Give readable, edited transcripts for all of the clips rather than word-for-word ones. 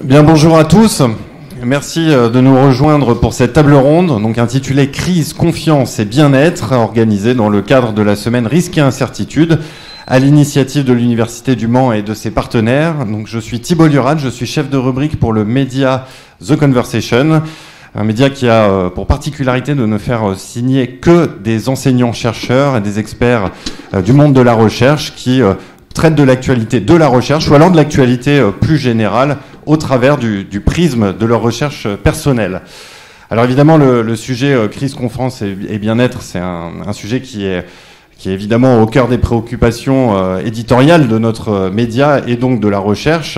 Bien, bonjour à tous. Merci de nous rejoindre pour cette table ronde, donc intitulée Crise, confiance et bien-être, organisée dans le cadre de la semaine Risques et incertitudes, à l'initiative de l'Université du Mans et de ses partenaires. Donc, je suis Thibault Lurad, je suis chef de rubrique pour le média The Conversation, un média qui a pour particularité de ne faire signer que des enseignants-chercheurs et des experts du monde de la recherche qui traitent de l'actualité de la recherche ou alors de l'actualité plus générale au travers du prisme de leur recherche personnelle. Alors évidemment, le sujet crise, confiance et bien-être, c'est un sujet qui est évidemment au cœur des préoccupations éditoriales de notre média et donc de la recherche.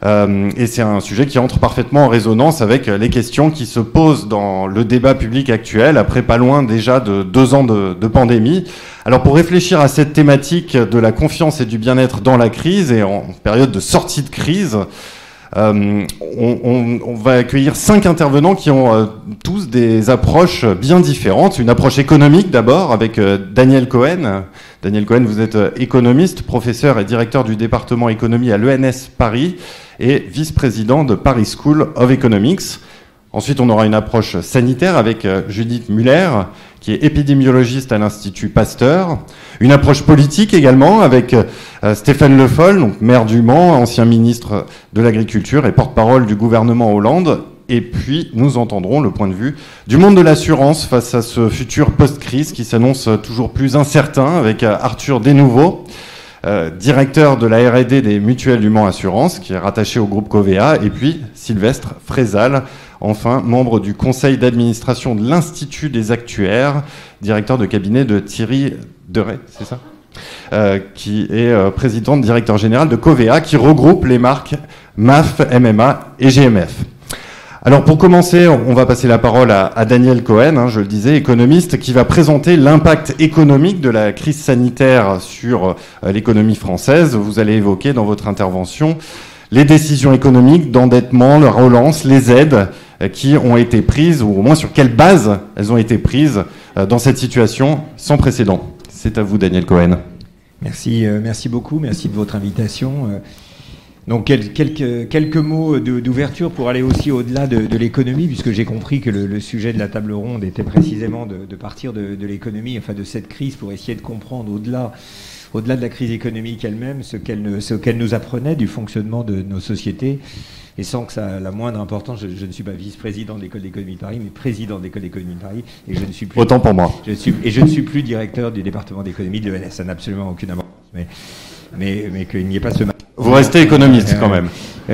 Et c'est un sujet qui entre parfaitement en résonance avec les questions qui se posent dans le débat public actuel, après pas loin déjà de 2 ans de pandémie. Alors pour réfléchir à cette thématique de la confiance et du bien-être dans la crise et en période de sortie de crise, on va accueillir 5 intervenants qui ont tous des approches bien différentes. Une approche économique d'abord avec Daniel Cohen. Daniel Cohen, vous êtes économiste, professeur et directeur du département économie à l'ENS Paris et vice-président de Paris School of Economics. Ensuite, on aura une approche sanitaire avec Judith Muller, qui est épidémiologiste à l'Institut Pasteur. Une approche politique également avec Stéphane Le Foll, donc maire du Mans, ancien ministre de l'Agriculture et porte-parole du gouvernement Hollande. Et puis, nous entendrons le point de vue du monde de l'assurance face à ce futur post-crise qui s'annonce toujours plus incertain avec Arthur Desnouveau, directeur de la R&D des Mutuelles du Mans Assurance, qui est rattaché au groupe Covea, et puis Sylvestre Frézal, enfin membre du conseil d'administration de l'Institut des Actuaires, directeur de cabinet de Thierry Deray, c'est ça ? Qui est président directeur général de Covea, qui regroupe les marques MAF, MMA et GMF. Alors pour commencer, on va passer la parole à Daniel Cohen, je le disais, économiste, qui va présenter l'impact économique de la crise sanitaire sur l'économie française. Vous allez évoquer dans votre intervention les décisions économiques d'endettement, la relance, les aides qui ont été prises, ou au moins sur quelle base elles ont été prises dans cette situation sans précédent. C'est à vous, Daniel Cohen. Merci beaucoup, merci de votre invitation. Donc quelques mots d'ouverture pour aller aussi au-delà de l'économie, puisque j'ai compris que le sujet de la table ronde était précisément de partir de l'économie, enfin de cette crise, pour essayer de comprendre au-delà de la crise économique elle-même, ce qu'elle nous apprenait du fonctionnement de nos sociétés. Et sans que ça ait la moindre importance, je ne suis pas vice-président de l'École d'économie de Paris, mais président de l'École d'économie de Paris. Et je ne suis plus, autant pour moi. Je ne suis plus directeur du département d'économie de l'ENS. Ça n'a absolument aucune importance. Mais qu'il n'y ait pas ce... Vous restez économiste quand même.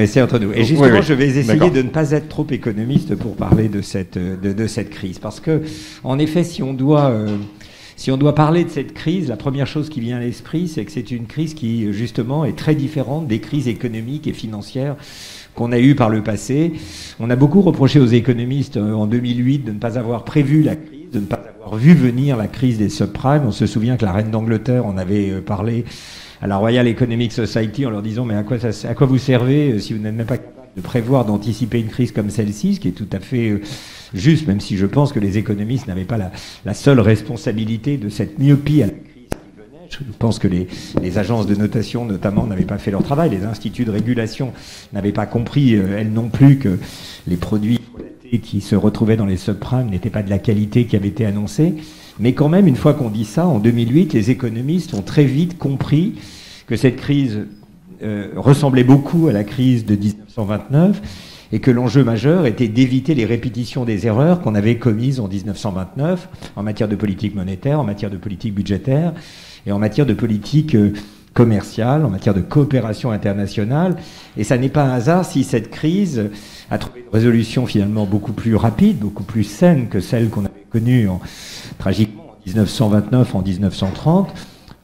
C'est entre nous. Et justement, oui. Je vais essayer de ne pas être trop économiste pour parler de cette crise. Parce que, en effet, si on doit parler de cette crise, la première chose qui vient à l'esprit, c'est que c'est une crise qui, justement, est très différente des crises économiques et financières qu'on a eues par le passé. On a beaucoup reproché aux économistes en 2008 de ne pas avoir prévu la crise, de ne pas avoir vu venir la crise des subprimes. On se souvient que la reine d'Angleterre en avait parlé à la Royal Economic Society en leur disant « Mais à quoi vous servez si vous n'êtes même pas capable de prévoir, d'anticiper une crise comme celle-ci ?» Ce qui est tout à fait juste, même si je pense que les économistes n'avaient pas la seule responsabilité de cette myopie à la crise qui venait. Je pense que les agences de notation, notamment, n'avaient pas fait leur travail. Les instituts de régulation n'avaient pas compris, elles non plus, que les produits qui se retrouvaient dans les subprimes n'étaient pas de la qualité qui avait été annoncée. Mais quand même, une fois qu'on dit ça, en 2008, les économistes ont très vite compris que cette crise ressemblait beaucoup à la crise de 1929 et que l'enjeu majeur était d'éviter les répétitions des erreurs qu'on avait commises en 1929 en matière de politique monétaire, en matière de politique budgétaire et en matière de politique commerciale, en matière de coopération internationale. Et ça n'est pas un hasard si cette crise a trouvé une résolution finalement beaucoup plus rapide, beaucoup plus saine que celle qu'on avait connue tragiquement en 1929, en 1930,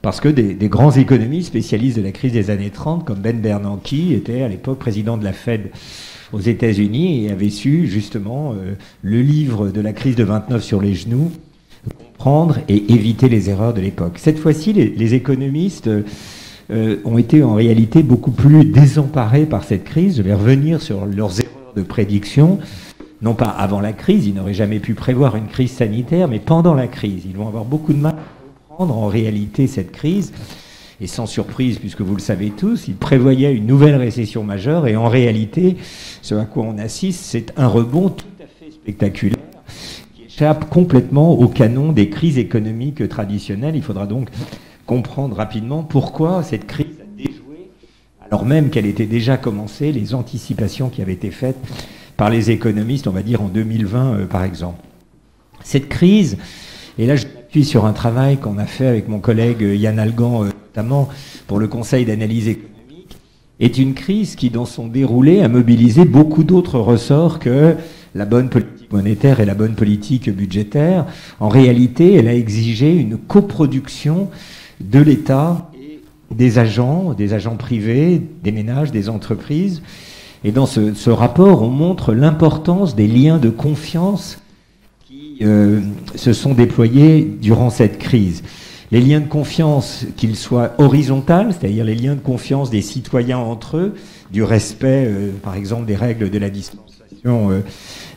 parce que des grands économistes spécialistes de la crise des années 30, comme Ben Bernanke, était à l'époque président de la Fed aux États-Unis et avait su justement le livre de la crise de 29 sur les genoux, comprendre et éviter les erreurs de l'époque. Cette fois-ci, les économistes ont été en réalité beaucoup plus désemparés par cette crise. Je vais revenir sur leurs erreurs de prédiction. Non pas avant la crise, ils n'auraient jamais pu prévoir une crise sanitaire, mais pendant la crise. Ils vont avoir beaucoup de mal à comprendre en réalité cette crise. et sans surprise, puisque vous le savez tous, il prévoyait une nouvelle récession majeure, et en réalité, ce à quoi on assiste, c'est un rebond tout à fait spectaculaire, qui échappe complètement au canon des crises économiques traditionnelles. Il faudra donc comprendre rapidement pourquoi cette crise a déjoué, alors même qu'elle était déjà commencée, les anticipations qui avaient été faites par les économistes, on va dire en 2020 par exemple. Cette crise, et là je m'appuie sur un travail qu'on a fait avec mon collègue Yann Algan, notamment pour le Conseil d'analyse économique, est une crise qui, dans son déroulé, a mobilisé beaucoup d'autres ressorts que la bonne politique monétaire et la bonne politique budgétaire. En réalité, elle a exigé une coproduction de l'État et des agents privés, des ménages, des entreprises. Et dans ce rapport, on montre l'importance des liens de confiance qui se sont déployés durant cette crise. Les liens de confiance, qu'ils soient horizontaux, c'est-à-dire les liens de confiance des citoyens entre eux, du respect, par exemple, des règles de la distanciation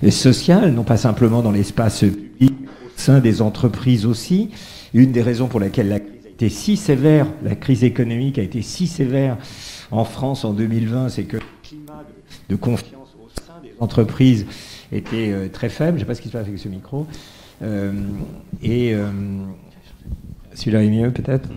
sociale, non pas simplement dans l'espace public, au sein des entreprises aussi. Une des raisons pour laquelle la crise a été si sévère, la crise économique a été si sévère en France en 2020, c'est que le climat de confiance au sein des entreprises était très faible. Je ne sais pas ce qui se passe avec ce micro. Celui-là est mieux peut-être.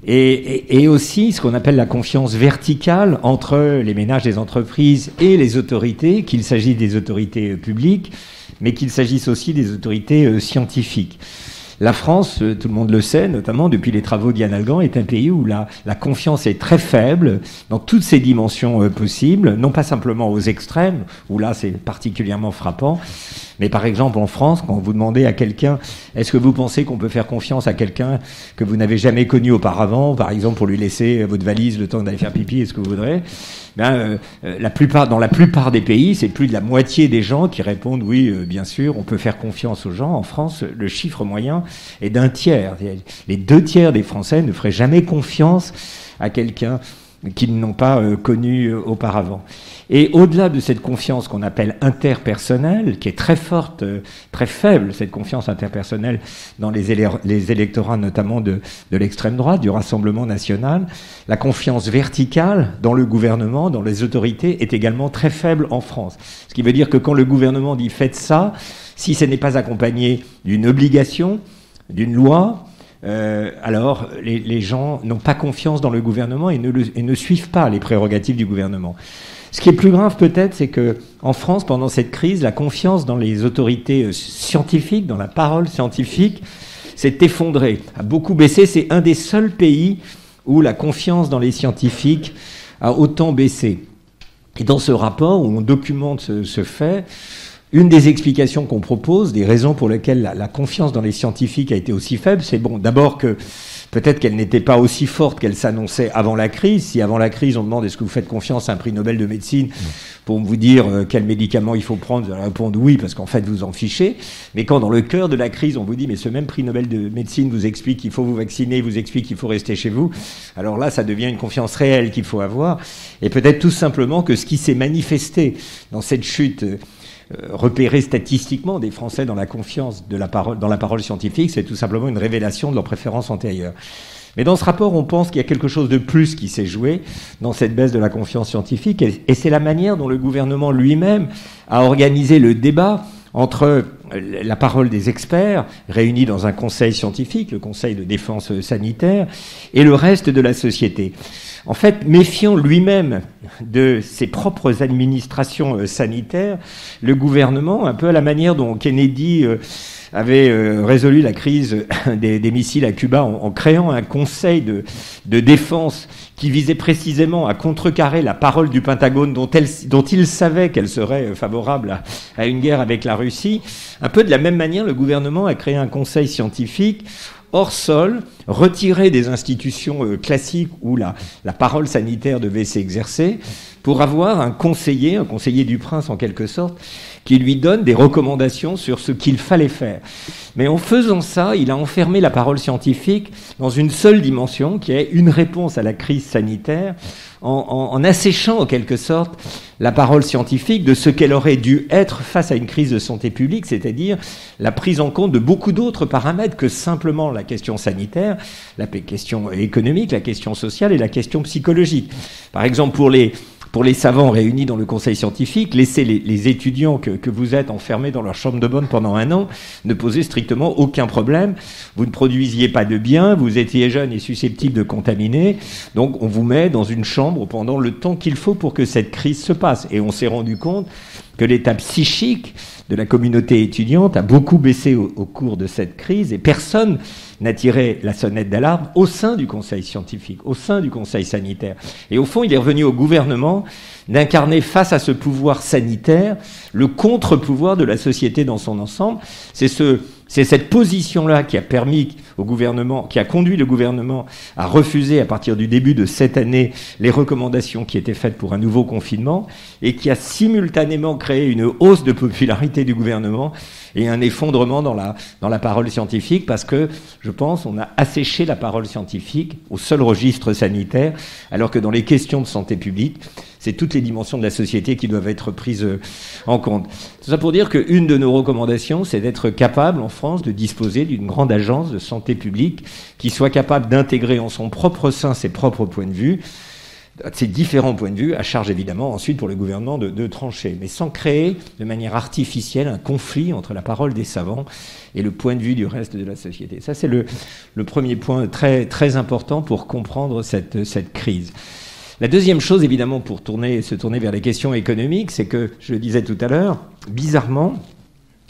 Et aussi ce qu'on appelle la confiance verticale entre les ménages des entreprises et les autorités, qu'il s'agisse des autorités publiques, mais qu'il s'agisse aussi des autorités scientifiques. La France, tout le monde le sait, notamment depuis les travaux d'Yann Algan, est un pays où la confiance est très faible dans toutes ses dimensions possibles, non pas simplement aux extrêmes, où là c'est particulièrement frappant, mais par exemple en France, quand vous demandez à quelqu'un « Est-ce que vous pensez qu'on peut faire confiance à quelqu'un que vous n'avez jamais connu auparavant, par exemple pour lui laisser votre valise le temps d'aller faire pipi, est-ce que vous voudrez ?» dans la plupart des pays, c'est plus de la moitié des gens qui répondent « Oui, bien sûr, on peut faire confiance aux gens ». En France, le chiffre moyen est d'1 tiers. Les 2 tiers des Français ne feraient jamais confiance à quelqu'un qu'ils n'ont pas connu auparavant. Et au-delà de cette confiance qu'on appelle interpersonnelle, qui est très forte, très faible, cette confiance interpersonnelle dans les électorats notamment de l'extrême droite, du Rassemblement national, la confiance verticale dans le gouvernement, dans les autorités, est également très faible en France. Ce qui veut dire que quand le gouvernement dit « faites ça », si ce n'est pas accompagné d'une obligation, d'une loi, alors les gens n'ont pas confiance dans le gouvernement et ne suivent pas les prérogatives du gouvernement. Ce qui est plus grave peut-être, c'est que en France, pendant cette crise, la confiance dans les autorités scientifiques, dans la parole scientifique, s'est effondrée, a beaucoup baissé. C'est un des seuls pays où la confiance dans les scientifiques a autant baissé. Et dans ce rapport où on documente ce fait, une des explications qu'on propose, des raisons pour lesquelles la confiance dans les scientifiques a été aussi faible, c'est bon, d'abord que peut-être qu'elle n'était pas aussi forte qu'elle s'annonçait avant la crise. Si avant la crise, on demande est-ce que vous faites confiance à un prix Nobel de médecine pour vous dire quel médicament il faut prendre, vous allez répondre oui, parce qu'en fait, vous en fichez. Mais quand dans le cœur de la crise, on vous dit mais ce même prix Nobel de médecine vous explique qu'il faut vous vacciner, vous explique qu'il faut rester chez vous, alors là, ça devient une confiance réelle qu'il faut avoir. Et peut-être tout simplement que ce qui s'est manifesté dans cette chute repérer statistiquement des Français dans la confiance dans la parole scientifique, c'est tout simplement une révélation de leurs préférences antérieures. Mais dans ce rapport, on pense qu'il y a quelque chose de plus qui s'est joué dans cette baisse de la confiance scientifique, et c'est la manière dont le gouvernement lui-même a organisé le débat entre la parole des experts, réunis dans un conseil scientifique, le conseil de défense sanitaire, et le reste de la société. En fait, méfiant lui-même de ses propres administrations sanitaires, le gouvernement, un peu à la manière dont Kennedy avait résolu la crise des missiles à Cuba en créant un conseil de défense qui visait précisément à contrecarrer la parole du Pentagone dont il savait qu'elle serait favorable à une guerre avec la Russie. Un peu de la même manière, le gouvernement a créé un conseil scientifique hors sol, retiré des institutions classiques où la parole sanitaire devait s'exercer, pour avoir un conseiller du prince en quelque sorte, qui lui donne des recommandations sur ce qu'il fallait faire. Mais en faisant ça, il a enfermé la parole scientifique dans une seule dimension, qui est une réponse à la crise sanitaire, en asséchant en quelque sorte la parole scientifique de ce qu'elle aurait dû être face à une crise de santé publique, c'est-à-dire la prise en compte de beaucoup d'autres paramètres que simplement la question sanitaire, la question économique, la question sociale et la question psychologique. Par exemple, pour les savants réunis dans le conseil scientifique, laisser les étudiants que vous êtes enfermés dans leur chambre de bonne pendant 1 an ne posait strictement aucun problème. Vous ne produisiez pas de biens, vous étiez jeune et susceptible de contaminer. Donc on vous met dans une chambre pendant le temps qu'il faut pour que cette crise se passe. Et on s'est rendu compte que l'état psychique de la communauté étudiante a beaucoup baissé au cours de cette crise et personne n'a tiré la sonnette d'alarme au sein du conseil scientifique, au sein du conseil sanitaire. Et au fond, il est revenu au gouvernement d'incarner face à ce pouvoir sanitaire le contre-pouvoir de la société dans son ensemble. C'est cette position-là qui a permis au gouvernement, qui a conduit le gouvernement à refuser à partir du début de cette année les recommandations qui étaient faites pour un nouveau confinement et qui a simultanément créé une hausse de popularité du gouvernement et un effondrement dans la parole scientifique parce que, je pense, on a asséché la parole scientifique au seul registre sanitaire alors que dans les questions de santé publique, c'est toutes les dimensions de la société qui doivent être prises en compte. Tout ça pour dire qu'une de nos recommandations, c'est d'être capable, en France, de disposer d'une grande agence de santé publique qui soit capable d'intégrer en son propre sein ses propres points de vue, ces différents points de vue, à charge évidemment ensuite pour le gouvernement de trancher, mais sans créer de manière artificielle un conflit entre la parole des savants et le point de vue du reste de la société. Ça, c'est le premier point très, très important pour comprendre cette crise. La deuxième chose, évidemment, pour se tourner vers les questions économiques, c'est que, je le disais tout à l'heure, bizarrement,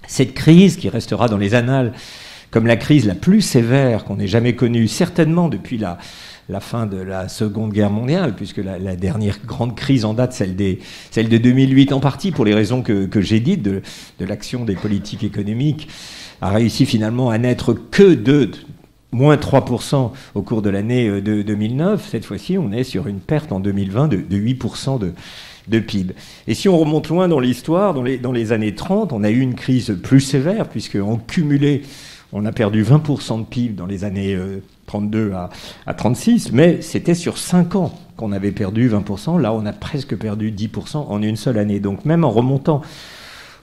cette crise qui restera dans les annales comme la crise la plus sévère qu'on ait jamais connue, certainement depuis la fin de la Seconde Guerre mondiale, puisque la dernière grande crise en date, celle de 2008 en partie, pour les raisons que j'ai dites, de l'action des politiques économiques, a réussi finalement à n'être que de moins 3% au cours de l'année de 2009. Cette fois-ci, on est sur une perte en 2020 de 8% de PIB. Et si on remonte loin dans l'histoire, dans les années 30, on a eu une crise plus sévère, puisqu'en cumulé, on a perdu 20% de PIB dans les années 32 à 36, mais c'était sur 5 ans qu'on avait perdu 20%. Là, on a presque perdu 10% en une seule année. Donc même en remontant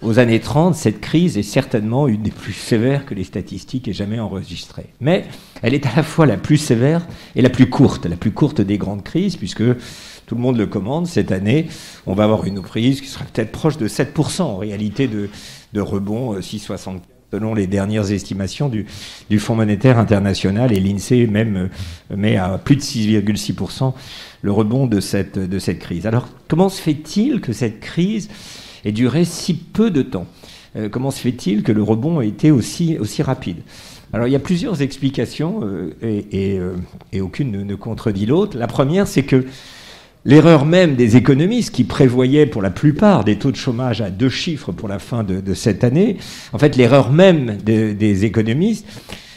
aux années 30, cette crise est certainement une des plus sévères que les statistiques aient jamais enregistrées. Mais elle est à la fois la plus sévère et la plus courte des grandes crises, puisque tout le monde le commande. Cette année, on va avoir une crise qui sera peut-être proche de 7% en réalité de rebond, 6,64 selon les dernières estimations du Fonds monétaire international, et l'INSEE même met à plus de 6,6% le rebond de cette crise. Alors, comment se fait-il que cette crise ait duré si peu de temps ? Comment se fait-il que le rebond ait été aussi rapide ? Alors, il y a plusieurs explications et aucune ne contredit l'autre. La première, c'est que l'erreur même des économistes qui prévoyaient pour la plupart des taux de chômage à 2 chiffres pour la fin de cette année, en fait, l'erreur même des économistes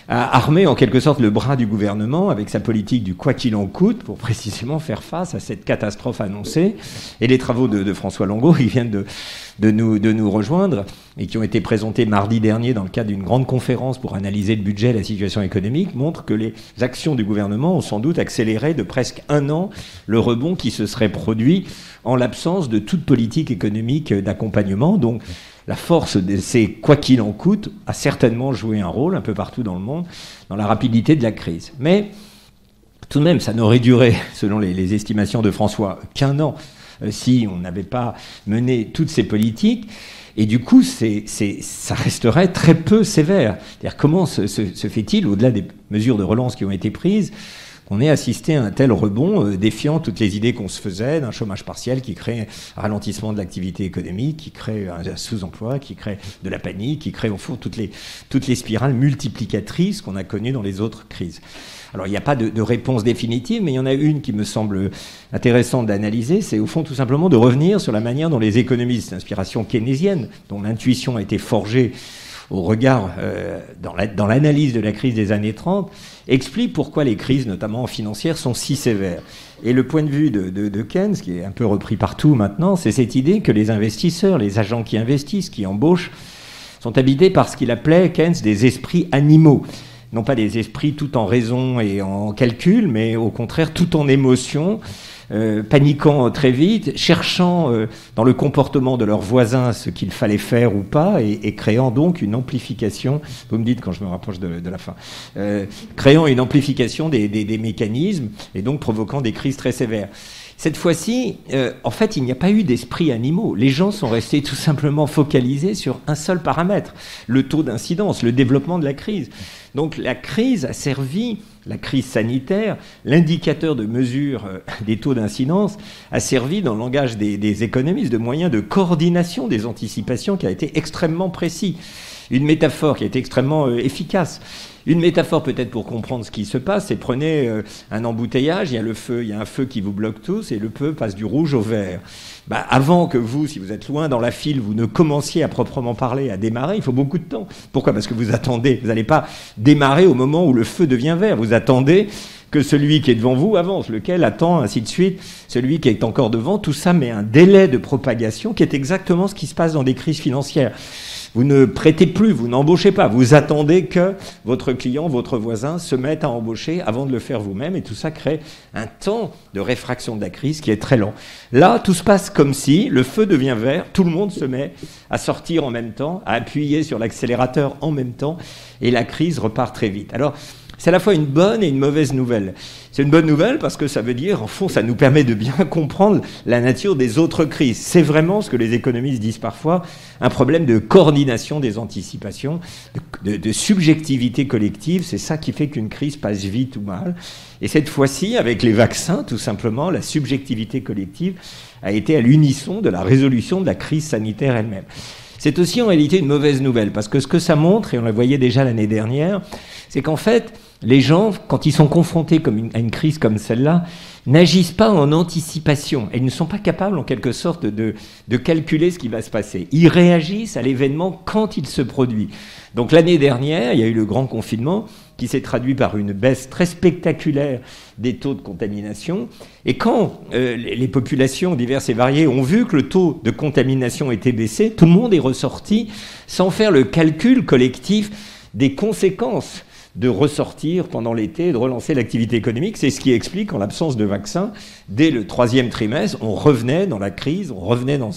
a armé en quelque sorte le bras du gouvernement avec sa politique du quoi qu'il en coûte pour précisément faire face à cette catastrophe annoncée. Et les travaux de François Longo, qui viennent de nous rejoindre et qui ont été présentés mardi dernier dans le cadre d'une grande conférence pour analyser le budget et la situation économique, montrent que les actions du gouvernement ont sans doute accéléré de presque 1 an le rebond qui se serait produit en l'absence de toute politique économique d'accompagnement. Donc, la force de ces « quoi qu'il en coûte » a certainement joué un rôle un peu partout dans le monde dans la rapidité de la crise. Mais tout de même, ça n'aurait duré, selon les estimations de François, qu'1 an si on n'avait pas mené toutes ces politiques. Et du coup, ça resterait très peu sévère. C'est-à-dire, comment se fait-il, au-delà des mesures de relance qui ont été prises, qu'on ait assisté à un tel rebond défiant toutes les idées qu'on se faisait d'un chômage partiel qui crée un ralentissement de l'activité économique, qui crée un sous-emploi, qui crée de la panique, qui crée au fond toutes les spirales multiplicatrices qu'on a connues dans les autres crises. Alors il n'y a pas de réponse définitive, mais il y en a une qui me semble intéressante d'analyser, c'est au fond tout simplement de revenir sur la manière dont les économistes d'inspiration keynésienne, dont l'intuition a été forgée au regard, dans l'analyse de la crise des années 30, explique pourquoi les crises, notamment financières, sont si sévères. Et le point de vue de Keynes, qui est un peu repris partout maintenant, c'est cette idée que les investisseurs, les agents qui investissent, qui embauchent, sont habités par ce qu'il appelait, Keynes, des esprits animaux. Non pas des esprits tout en raison et en calcul, mais au contraire tout en émotion, paniquant très vite, cherchant dans le comportement de leurs voisins ce qu'il fallait faire ou pas, et créant donc une amplification, vous me dites quand je me rapproche de la fin, créant une amplification des mécanismes, et donc provoquant des crises très sévères. Cette fois-ci, en fait, il n'y a pas eu d'esprits animaux. Les gens sont restés tout simplement focalisés sur un seul paramètre, le taux d'incidence, le développement de la crise. Donc la crise a servi, la crise sanitaire, l'indicateur de mesure des taux d'incidence a servi dans le langage des économistes de moyen de coordination des anticipations qui a été extrêmement précis. Une métaphore qui a été extrêmement efficace. Une métaphore peut-être pour comprendre ce qui se passe, c'est prenez un embouteillage, il y a le feu, il y a un feu qui vous bloque tous et le feu passe du rouge au vert. Avant que vous, si vous êtes loin dans la file, vous ne commenciez à proprement parler à démarrer, il faut beaucoup de temps. Pourquoi ? Parce que vous attendez, vous n'allez pas démarrer au moment où le feu devient vert, vous attendez que celui qui est devant vous avance, lequel attend, ainsi de suite, celui qui est encore devant, tout ça met un délai de propagation qui est exactement ce qui se passe dans des crises financières. Vous ne prêtez plus, vous n'embauchez pas, vous attendez que votre client, votre voisin se mette à embaucher avant de le faire vous-même, et tout ça crée un temps de réfraction de la crise qui est très lent. Là, tout se passe comme si le feu devient vert, tout le monde se met à sortir en même temps, à appuyer sur l'accélérateur en même temps, et la crise repart très vite. Alors, c'est à la fois une bonne et une mauvaise nouvelle. C'est une bonne nouvelle parce que ça veut dire, en fond, ça nous permet de bien comprendre la nature des autres crises. C'est vraiment ce que les économistes disent parfois, un problème de coordination des anticipations, de subjectivité collective. C'est ça qui fait qu'une crise passe vite ou mal. Et cette fois-ci, avec les vaccins, tout simplement, la subjectivité collective a été à l'unisson de la résolution de la crise sanitaire elle-même. C'est aussi en réalité une mauvaise nouvelle, parce que ce que ça montre, et on le voyait déjà l'année dernière, c'est qu'en fait, les gens, quand ils sont confrontés à une crise comme celle-là, n'agissent pas en anticipation. Et ils ne sont pas capables, en quelque sorte, de calculer ce qui va se passer. Ils réagissent à l'événement quand il se produit. Donc l'année dernière, il y a eu le grand confinement qui s'est traduit par une baisse très spectaculaire des taux de contamination. Et quand les populations diverses et variées ont vu que le taux de contamination était baissé, tout le monde est ressorti sans faire le calcul collectif des conséquences de ressortir pendant l'été et de relancer l'activité économique. C'est ce qui explique qu'en l'absence de vaccins, dès le 3e trimestre, on revenait dans la crise, on revenait dans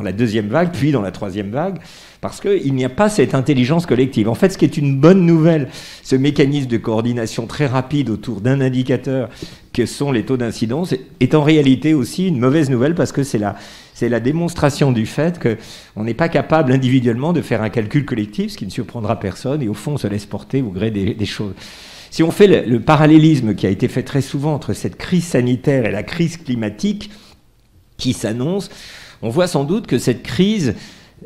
la 2e vague, puis dans la 3e vague, parce qu'il n'y a pas cette intelligence collective. En fait, ce qui est une bonne nouvelle, ce mécanisme de coordination très rapide autour d'un indicateur que sont les taux d'incidence, est en réalité aussi une mauvaise nouvelle parce que c'est la démonstration du fait qu'on n'est pas capable individuellement de faire un calcul collectif, ce qui ne surprendra personne, et au fond on se laisse porter au gré des choses. Si on fait le parallélisme qui a été fait très souvent entre cette crise sanitaire et la crise climatique qui s'annonce, on voit sans doute que cette crise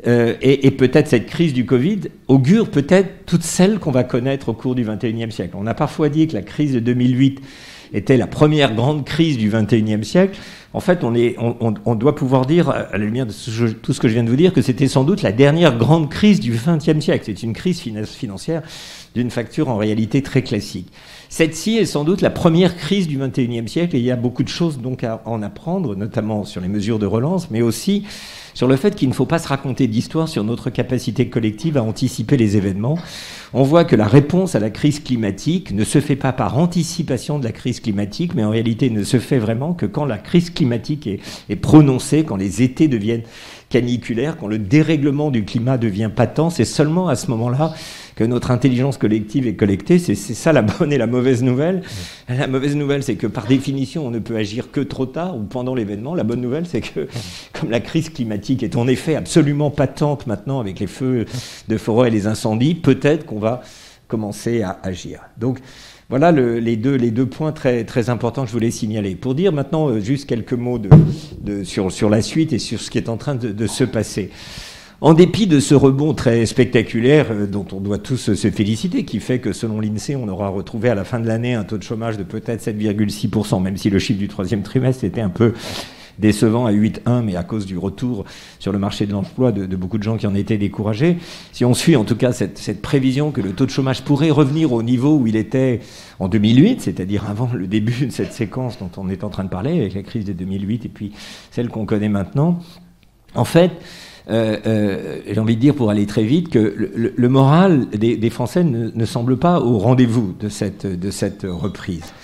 et peut-être cette crise du Covid augure peut-être toutes celles qu'on va connaître au cours du XXIe siècle. On a parfois dit que la crise de 2008 était la première grande crise du XXIe siècle. En fait, on doit pouvoir dire, à la lumière de tout ce que je viens de vous dire, que c'était sans doute la dernière grande crise du XXe siècle. C'est une crise financière d'une facture en réalité très classique. Celle-ci est sans doute la première crise du XXIe siècle et il y a beaucoup de choses donc à en apprendre, notamment sur les mesures de relance, mais aussi sur le fait qu'il ne faut pas se raconter d'histoire sur notre capacité collective à anticiper les événements. On voit que la réponse à la crise climatique ne se fait pas par anticipation de la crise climatique, mais en réalité ne se fait vraiment que quand la crise climatique est prononcée, quand les étés deviennent caniculaires, quand le dérèglement du climat devient patent. C'est seulement à ce moment-là que notre intelligence collective est collectée. C'est ça la bonne et la mauvaise nouvelle. La mauvaise nouvelle, c'est que par définition, on ne peut agir que trop tard ou pendant l'événement. La bonne nouvelle, c'est que comme la crise climatique est en effet absolument patente maintenant avec les feux de forêt et les incendies, peut-être qu'on va commencer à agir. Donc voilà les deux points très, très importants que je voulais signaler. Pour dire maintenant juste quelques mots sur la suite et sur ce qui est en train de se passer. En dépit de ce rebond très spectaculaire dont on doit tous se féliciter, qui fait que selon l'INSEE, on aura retrouvé à la fin de l'année un taux de chômage de peut-être 7,6%, même si le chiffre du 3e trimestre était un peu décevant à 8,1, mais à cause du retour sur le marché de l'emploi de beaucoup de gens qui en étaient découragés. Si on suit en tout cas cette prévision que le taux de chômage pourrait revenir au niveau où il était en 2008, c'est-à-dire avant le début de cette séquence dont on est en train de parler, avec la crise de 2008 et puis celle qu'on connaît maintenant, en fait, j'ai envie de dire, pour aller très vite, que le moral des Français ne semble pas au rendez-vous de cette reprise.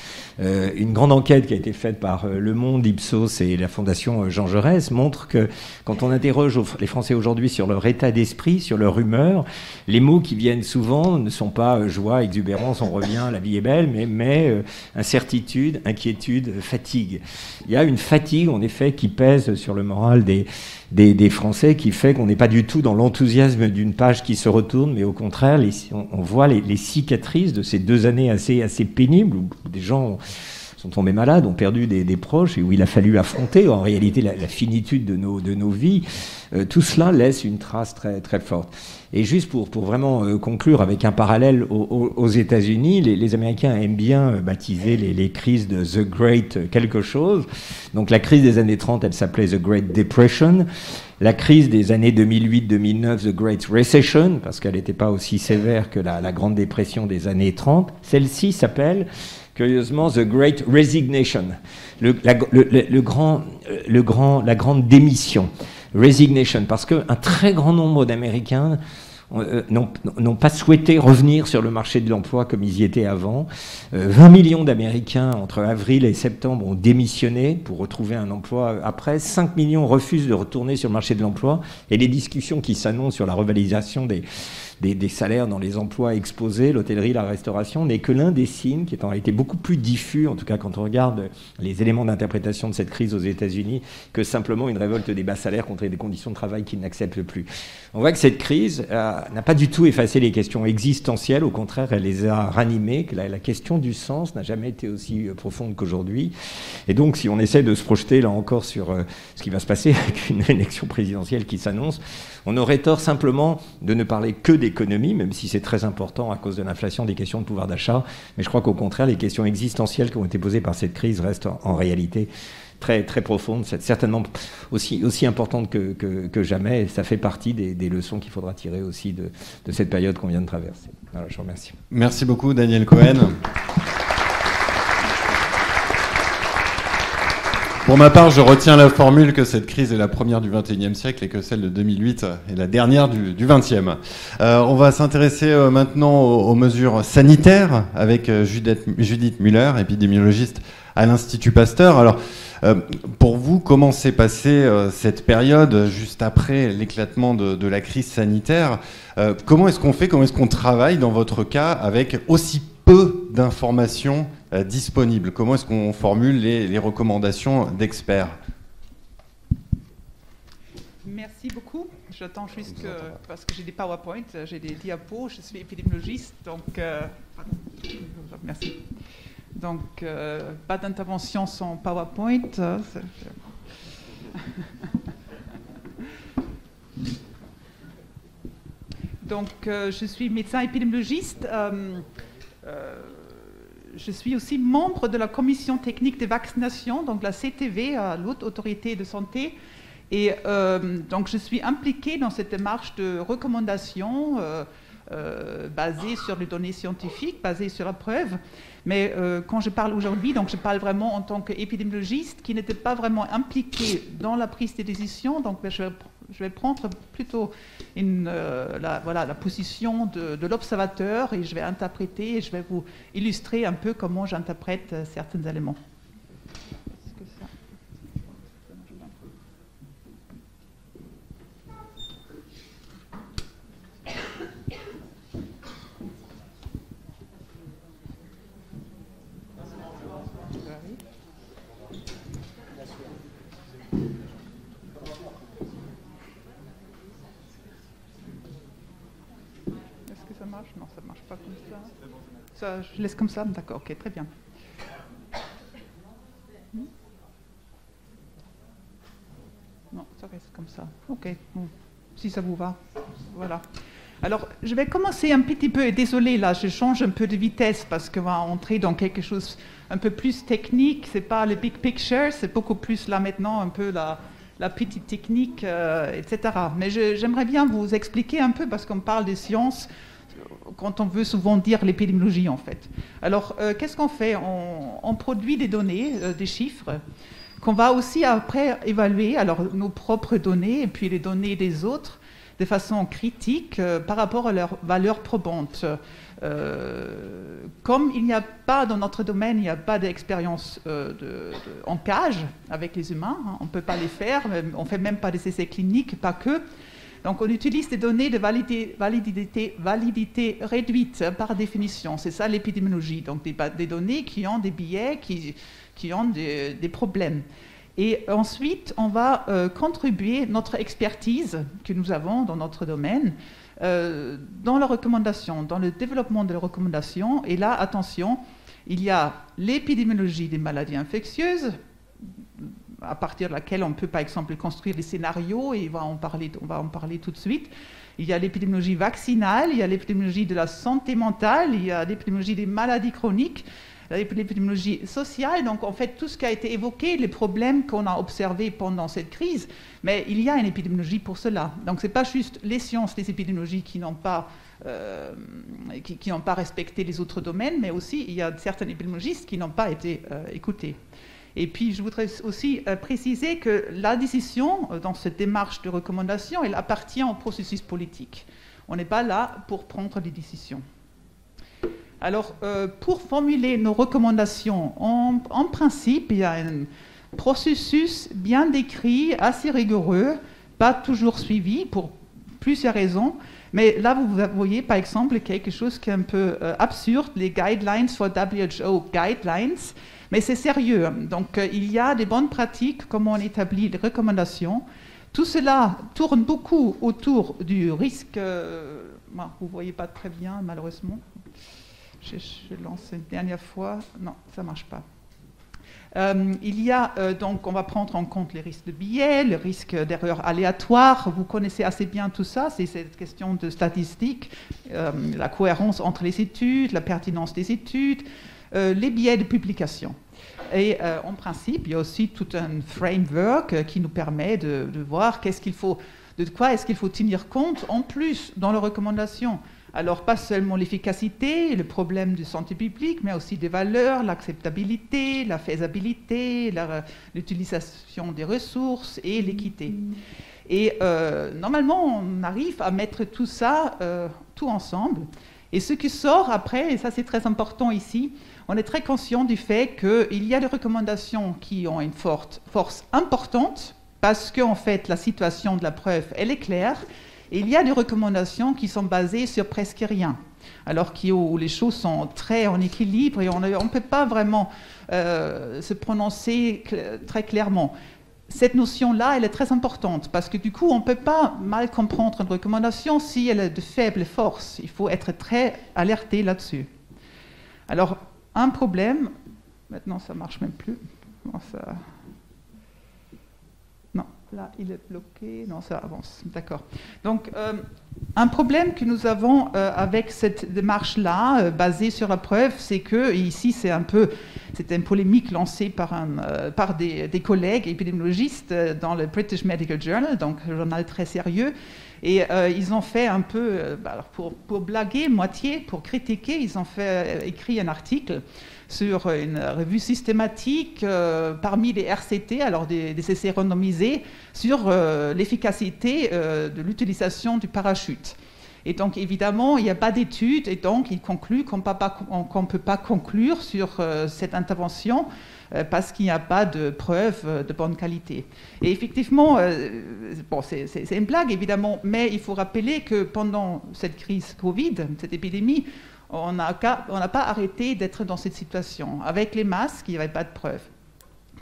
Une grande enquête qui a été faite par Le Monde, Ipsos et la Fondation Jean Jaurès montre que quand on interroge les Français aujourd'hui sur leur état d'esprit, sur leur humeur, les mots qui viennent souvent ne sont pas joie, exubérance, on revient, la vie est belle, mais incertitude, inquiétude, fatigue. Il y a une fatigue, en effet, qui pèse sur le moral des Français, qui fait qu'on n'est pas du tout dans l'enthousiasme d'une page qui se retourne, mais au contraire, on voit les cicatrices de ces 2 années assez pénibles, où des gens sont tombés malades, ont perdu des proches, et où il a fallu affronter, en réalité, la finitude de nos vies. Tout cela laisse une trace très, très forte. Et juste pour vraiment conclure avec un parallèle aux États-Unis, les Américains aiment bien baptiser les crises de The Great quelque chose. Donc la crise des années 30, elle s'appelait The Great Depression. La crise des années 2008-2009, The Great Recession, parce qu'elle n'était pas aussi sévère que la Grande Dépression des années 30. Celle-ci s'appelle, curieusement, The Great Resignation, la grande démission. Resignation, parce qu'un très grand nombre d'Américains n'ont pas souhaité revenir sur le marché de l'emploi comme ils y étaient avant. 20 millions d'Américains, entre avril et septembre, ont démissionné pour retrouver un emploi après. 5 millions refusent de retourner sur le marché de l'emploi. Et les discussions qui s'annoncent sur la revalorisation des salaires dans les emplois exposés, l'hôtellerie, la restauration, n'est que l'un des signes qui est en réalité beaucoup plus diffus, en tout cas quand on regarde les éléments d'interprétation de cette crise aux États-Unis, que simplement une révolte des bas salaires contre des conditions de travail qu'ils n'acceptent plus. On voit que cette crise n'a pas du tout effacé les questions existentielles, au contraire, elle les a ranimées, que la question du sens n'a jamais été aussi profonde qu'aujourd'hui. Et donc, si on essaie de se projeter, là encore, sur ce qui va se passer avec une élection présidentielle qui s'annonce, on aurait tort simplement de ne parler que d'économie, même si c'est très important à cause de l'inflation, des questions de pouvoir d'achat. Mais je crois qu'au contraire, les questions existentielles qui ont été posées par cette crise restent en réalité très, très profondes. C'est certainement aussi importante que jamais. Et ça fait partie des leçons qu'il faudra tirer aussi de cette période qu'on vient de traverser. Voilà, je vous remercie. Merci beaucoup, Daniel Cohen. Pour ma part, je retiens la formule que cette crise est la première du XXIe siècle et que celle de 2008 est la dernière du XXe. On va s'intéresser maintenant aux mesures sanitaires avec Judith Müller, épidémiologiste à l'Institut Pasteur. Alors, pour vous, comment s'est passée cette période juste après l'éclatement de la crise sanitaire ? Comment est-ce qu'on fait, comment est-ce qu'on travaille dans votre cas avec aussi peu d'informations disponibles? Comment est-ce qu'on formule les recommandations d'experts? Merci beaucoup. J'attends juste parce que j'ai des PowerPoint, j'ai des diapos, je suis épidémiologiste, donc merci. Donc, pas d'intervention sans PowerPoint. Donc, je suis médecin épidémiologiste. Je suis aussi membre de la commission technique des vaccinations, donc la CTV, l'autre autorité de santé. Et donc, je suis impliquée dans cette démarche de recommandation basée sur les données scientifiques, basée sur la preuve. Mais quand je parle aujourd'hui, donc je parle vraiment en tant qu'épidémiologiste qui n'était pas vraiment impliqué dans la prise de décision. Donc, je vais prendre plutôt la position de l'observateur et je vais interpréter et je vais vous illustrer un peu comment j'interprète certains éléments. Non, ça ne marche pas comme ça. Je laisse comme ça. D'accord, ok, très bien. Non, ça reste comme ça. Ok, bon, si ça vous va. Voilà. Alors, je vais commencer un petit peu, et désolé, là, je change un peu de vitesse parce qu'on va entrer dans quelque chose un peu plus technique. Ce n'est pas le big picture, c'est beaucoup plus là maintenant un peu la petite technique, etc. Mais j'aimerais bien vous expliquer un peu parce qu'on parle des sciences quand on veut souvent dire l'épidémiologie en fait. Alors, qu'est-ce qu'on fait? On produit des données, des chiffres, qu'on va aussi après évaluer, alors nos propres données et puis les données des autres, de façon critique par rapport à leurs valeurs probantes. Comme il n'y a pas, dans notre domaine, il n'y a pas d'expérience en cage avec les humains, hein, on ne peut pas les faire, on ne fait même pas des essais cliniques, pas que. Donc on utilise des données de validité réduite par définition. C'est ça l'épidémiologie, donc des données qui ont des biais, qui ont des problèmes. Et ensuite, on va contribuer notre expertise que nous avons dans notre domaine dans la recommandation, dans le développement de la recommandation. Et là, attention, il y a l'épidémiologie des maladies infectieuses, à partir de laquelle on peut, par exemple, construire des scénarios, et on va en parler tout de suite. Il y a l'épidémiologie vaccinale, il y a l'épidémiologie de la santé mentale, il y a l'épidémiologie des maladies chroniques, l'épidémiologie sociale, donc en fait tout ce qui a été évoqué, les problèmes qu'on a observés pendant cette crise, mais il y a une épidémiologie pour cela. Donc ce n'est pas juste les sciences, les épidémiologies qui n'ont pas respecté les autres domaines, mais aussi il y a certains épidémiologistes qui n'ont pas été écoutés. Et puis je voudrais aussi préciser que la décision dans cette démarche de recommandation, elle appartient au processus politique. On n'est pas là pour prendre des décisions. Alors, pour formuler nos recommandations, en principe, il y a un processus bien décrit, assez rigoureux, pas toujours suivi pour plusieurs raisons. Mais là, vous voyez, par exemple, quelque chose qui est un peu absurde, les Guidelines for WHO Guidelines, mais c'est sérieux. Donc, il y a des bonnes pratiques, comment on établit les recommandations. Tout cela tourne beaucoup autour du risque... vous ne voyez pas très bien, malheureusement. Je lance une dernière fois. Non, ça ne marche pas. Il y a donc, on va prendre en compte les risques de biais, le risque d'erreurs aléatoires. Vous connaissez assez bien tout ça, c'est cette question de statistique, la cohérence entre les études, la pertinence des études, les biais de publication. Et en principe, il y a aussi tout un framework qui nous permet de voir de quoi est-ce qu'il faut tenir compte en plus dans les recommandations. Alors, pas seulement l'efficacité, le problème de santé publique, mais aussi des valeurs, l'acceptabilité, la faisabilité, l'utilisation des ressources et l'équité. Et normalement, on arrive à mettre tout ça, tout ensemble. Et ce qui sort après, et ça c'est très important ici, on est très conscient du fait qu'il y a des recommandations qui ont une force importante, parce qu'en fait, la situation de la preuve, elle est claire. Et il y a des recommandations qui sont basées sur presque rien, alors où les choses sont très en équilibre et on ne peut pas vraiment se prononcer très clairement. Cette notion-là, elle est très importante, parce que du coup, on ne peut pas mal comprendre une recommandation si elle est de faible force. Il faut être très alerté là-dessus. Alors, un problème... Maintenant, ça ne marche même plus. Comment ça... Là, il est bloqué. Non, ça avance. D'accord. Donc, un problème que nous avons avec cette démarche-là, basée sur la preuve, c'est que, ici, c'est une polémique lancée par des collègues épidémiologistes dans le British Medical Journal, donc un journal très sérieux. Et ils ont fait un peu, pour blaguer, moitié, pour critiquer, ils ont écrit un article sur une revue systématique parmi les RCT, alors des essais randomisés, sur l'efficacité de l'utilisation du parachute. Et donc, évidemment, il n'y a pas d'études, et donc ils concluent qu'on ne peut pas conclure sur cette intervention parce qu'il n'y a pas de preuves de bonne qualité. Et effectivement, c'est une blague, évidemment, mais il faut rappeler que pendant cette crise Covid, cette épidémie, on n'a pas arrêté d'être dans cette situation. Avec les masques, il n'y avait pas de preuves.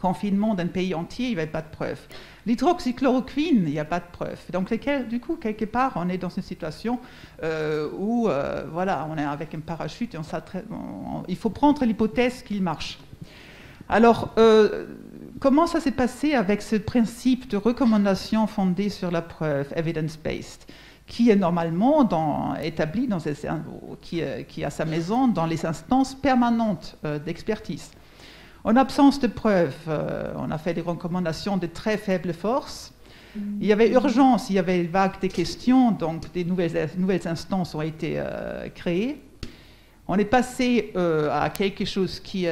Confinement d'un pays entier, il n'y avait pas de preuves. L'hydroxychloroquine, il n'y a pas de preuves. Donc, du coup, quelque part, on est dans une situation où, on est avec un parachute et il faut prendre l'hypothèse qu'il marche. Alors, comment ça s'est passé avec ce principe de recommandation fondée sur la preuve, evidence-based, qui est normalement établi, qui a sa maison dans les instances permanentes d'expertise. En absence de preuves, on a fait des recommandations de très faible force. Il y avait urgence, il y avait une vague de questions, donc des nouvelles instances ont été créées. On est passé à quelque chose qui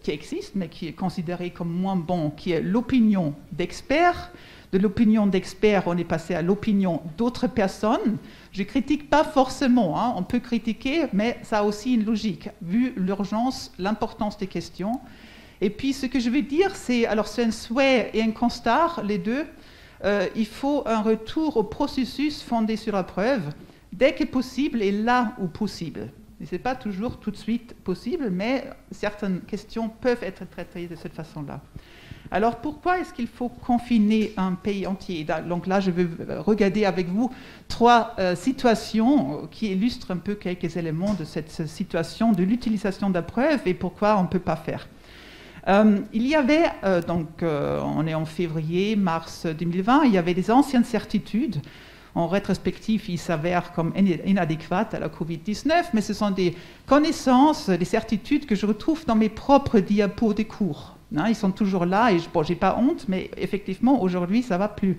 existe, mais qui est considéré comme moins bon, qui est l'opinion d'experts. De l'opinion d'experts, on est passé à l'opinion d'autres personnes. Je ne critique pas forcément, hein. On peut critiquer, mais ça a aussi une logique, vu l'urgence, l'importance des questions. Et puis ce que je vais dire, c'est un souhait et un constat, les deux. Il faut un retour au processus fondé sur la preuve, dès que possible et là où possible. Et ce n'est pas toujours tout de suite possible, mais certaines questions peuvent être traitées de cette façon-là. Alors pourquoi est-ce qu'il faut confiner un pays entier? Donc là, je vais regarder avec vous 3 situations qui illustrent un peu quelques éléments de cette situation de l'utilisation de la preuve et pourquoi on ne peut pas faire. Il y avait, on est en février, mars 2020, il y avait des anciennes certitudes. En rétrospective, ils s'avèrent comme inadéquates à la Covid-19, mais ce sont des connaissances, des certitudes que je retrouve dans mes propres diapos des cours. Ils sont toujours là et je n'ai pas honte, mais effectivement, aujourd'hui, ça ne va plus.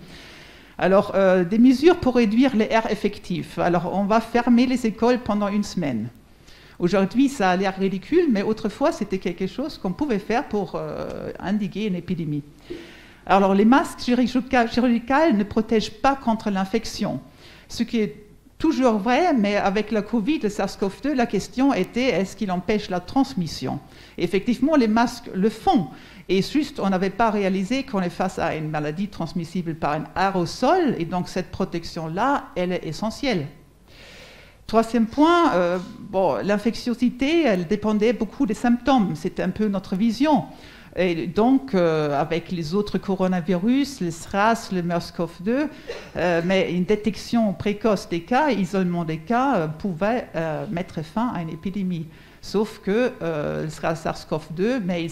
Alors, des mesures pour réduire les erreurs effectives. Alors, on va fermer les écoles pendant 1 semaine. Aujourd'hui, ça a l'air ridicule, mais autrefois, c'était quelque chose qu'on pouvait faire pour endiguer une épidémie. Alors, les masques chirurgicaux ne protègent pas contre l'infection, ce qui est toujours vrai, mais avec la Covid, le SARS-CoV-2, la question était est-ce qu'il empêche la transmission? Et effectivement, les masques le font. Et juste, on n'avait pas réalisé qu'on est face à une maladie transmissible par un aérosol, et donc cette protection-là, elle est essentielle. 3e point, l'infectiosité, elle dépendait beaucoup des symptômes. C'était un peu notre vision. Et donc, avec les autres coronavirus, le SRAS, le MERS-CoV-2, mais une détection précoce des cas, isolement des cas, pouvait mettre fin à une épidémie. Sauf que le SARS-CoV-2, mais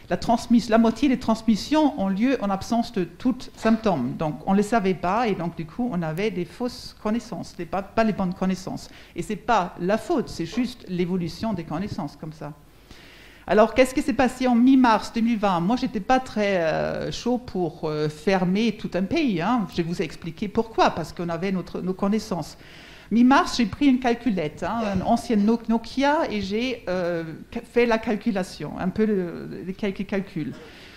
la moitié des transmissions ont lieu en absence de tout symptôme. Donc, on ne le savait pas et donc, du coup, on avait des fausses connaissances, pas les bonnes connaissances. Et ce n'est pas la faute, c'est juste l'évolution des connaissances comme ça. Alors, qu'est-ce qui s'est passé en mi-mars 2020? Moi, je n'étais pas très chaud pour fermer tout un pays. Hein. Je vous ai expliqué pourquoi, parce qu'on avait nos connaissances. Mi-mars, j'ai pris une calculette, une ancienne Nokia, et j'ai fait la calculation, un peu quelques calculs.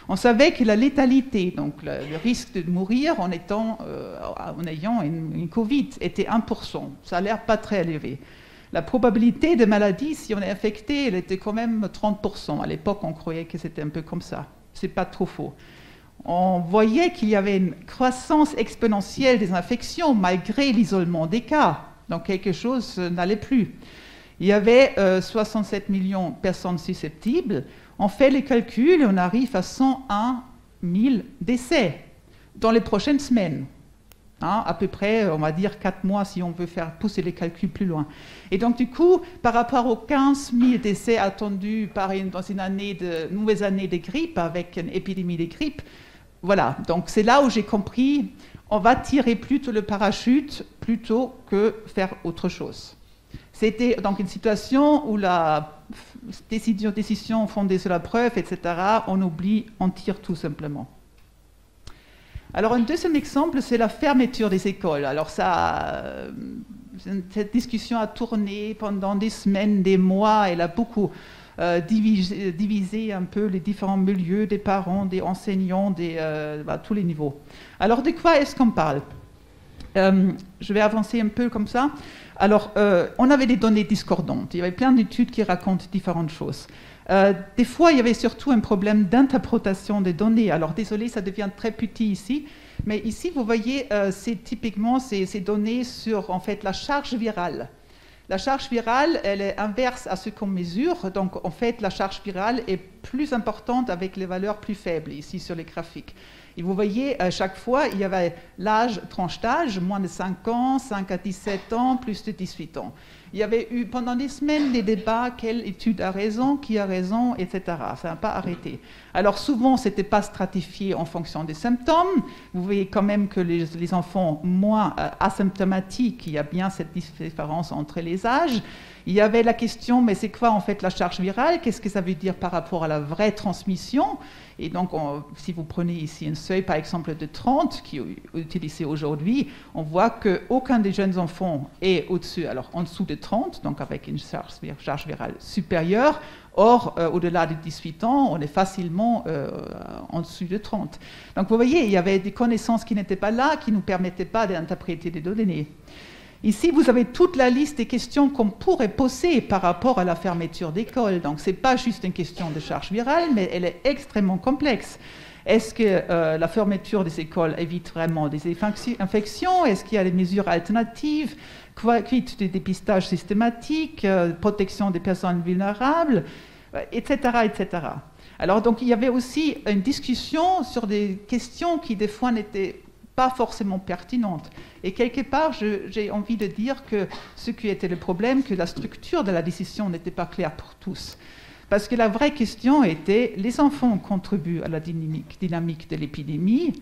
On savait que la létalité, donc le risque de mourir en ayant une Covid, était 1%. Ça a l'air pas très élevé. La probabilité de maladie, si on est infecté, elle était quand même 30%. À l'époque, on croyait que c'était un peu comme ça. C'est pas trop faux. On voyait qu'il y avait une croissance exponentielle des infections malgré l'isolement des cas. Donc quelque chose n'allait plus. Il y avait 67 millions de personnes susceptibles. On fait les calculs et on arrive à 101 000 décès dans les prochaines semaines. À peu près, on va dire 4 mois si on veut faire pousser les calculs plus loin. Et donc du coup, par rapport aux 15 000 décès attendus dans une nouvelle année de grippe, avec une épidémie de grippe, voilà. Donc c'est là où j'ai compris, on va tirer plutôt le parachute plutôt que faire autre chose. C'était donc une situation où la décision fondée sur la preuve, etc., on oublie, on tire tout simplement. Alors, un deuxième exemple, c'est la fermeture des écoles. Alors, cette discussion a tourné pendant des semaines, des mois. Elle a beaucoup divisé un peu les différents milieux des parents, des enseignants, à tous les niveaux. Alors, de quoi est-ce qu'on parle? Je vais avancer un peu comme ça. Alors, on avait des données discordantes. Il y avait plein d'études qui racontent différentes choses. Des fois, il y avait surtout un problème d'interprétation des données. Alors, désolé, ça devient très petit ici. Mais ici, vous voyez, c'est typiquement ces données sur, en fait, la charge virale. La charge virale, elle est inverse à ce qu'on mesure. Donc, en fait, la charge virale est plus importante avec les valeurs plus faibles, ici sur les graphiques. Et vous voyez, à chaque fois, il y avait l'âge, tranche d'âge, moins de 5 ans, 5 à 17 ans, plus de 18 ans. Il y avait eu pendant des semaines des débats, quelle étude a raison, qui a raison, etc. Ça n'a pas arrêté. Alors souvent, ce n'était pas stratifié en fonction des symptômes. Vous voyez quand même que les enfants moins asymptomatiques, il y a bien cette différence entre les âges. Il y avait la question, mais c'est quoi en fait la charge virale? Qu'est-ce que ça veut dire par rapport à la vraie transmission? Et donc, si vous prenez ici un seuil, par exemple, de 30, qui est utilisé aujourd'hui, on voit qu'aucun des jeunes enfants est au-dessus, alors en dessous de 30, donc avec une charge virale supérieure. Or, au-delà de 18 ans, on est facilement en dessous de 30. Donc, vous voyez, il y avait des connaissances qui n'étaient pas là, qui ne nous permettaient pas d'interpréter des données. Ici, vous avez toute la liste des questions qu'on pourrait poser par rapport à la fermeture d'école. Donc, ce n'est pas juste une question de charge virale, mais elle est extrêmement complexe. Est-ce que la fermeture des écoles évite vraiment des infections? Est-ce qu'il y a des mesures alternatives? Quid du dépistage systématique, protection des personnes vulnérables, etc., etc. Alors, donc, il y avait aussi une discussion sur des questions qui, des fois, n'étaient pas forcément pertinente. Et quelque part, j'ai envie de dire que ce qui était le problème, que la structure de la décision n'était pas claire pour tous. Parce que la vraie question était, les enfants contribuent à la dynamique de l'épidémie?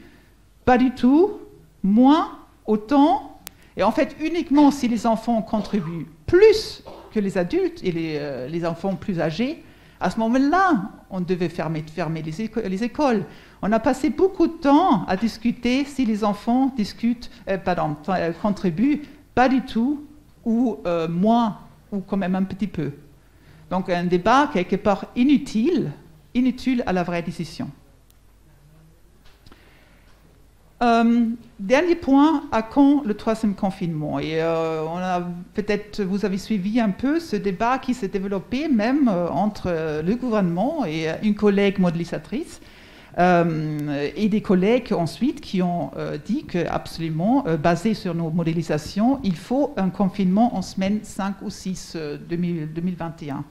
Pas du tout, moins, autant. Et en fait, uniquement si les enfants contribuent plus que les adultes et les enfants plus âgés, à ce moment-là, on devait fermer les écoles. On a passé beaucoup de temps à discuter si les enfants contribuent pas du tout, ou moins, ou quand même un petit peu. Donc un débat quelque part inutile à la vraie décision. Dernier point, à quand le troisième confinement? Et peut-être vous avez suivi un peu ce débat qui s'est développé même entre le gouvernement et une collègue modélisatrice et des collègues ensuite qui ont dit qu'absolument, basé sur nos modélisations, il faut un confinement en semaine 5 ou 6 2021.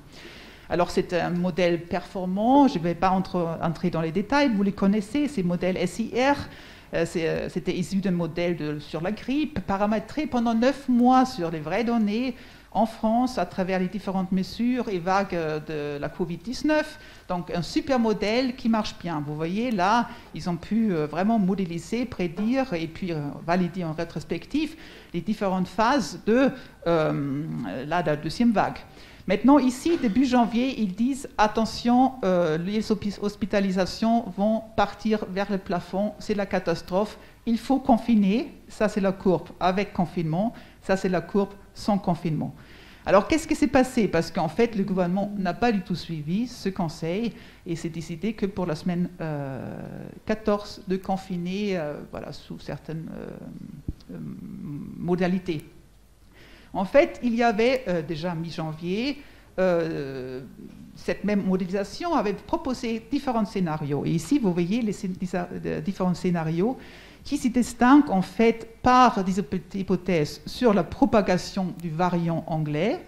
Alors c'est un modèle performant, je ne vais pas entrer dans les détails, vous les connaissez, ces modèles SIR. C'était issu d'un modèle sur la grippe, paramétré pendant 9 mois sur les vraies données en France à travers les différentes mesures et vagues de la Covid-19. Donc un super modèle qui marche bien. Vous voyez là, ils ont pu vraiment modéliser, prédire et puis valider en rétrospective les différentes phases de la deuxième vague. Maintenant, ici, début janvier, ils disent « Attention, les hospitalisations vont partir vers le plafond, c'est la catastrophe, il faut confiner ». Ça, c'est la courbe avec confinement. Ça, c'est la courbe sans confinement. Alors, qu'est-ce qui s'est passé? Parce qu'en fait, le gouvernement n'a pas du tout suivi ce conseil et s'est décidé que pour la semaine 14 de confiner sous certaines modalités. En fait, il y avait déjà mi-janvier, cette même modélisation avait proposé différents scénarios. Et ici, vous voyez les différents scénarios qui se distinguent en fait par des hypothèses sur la propagation du variant anglais,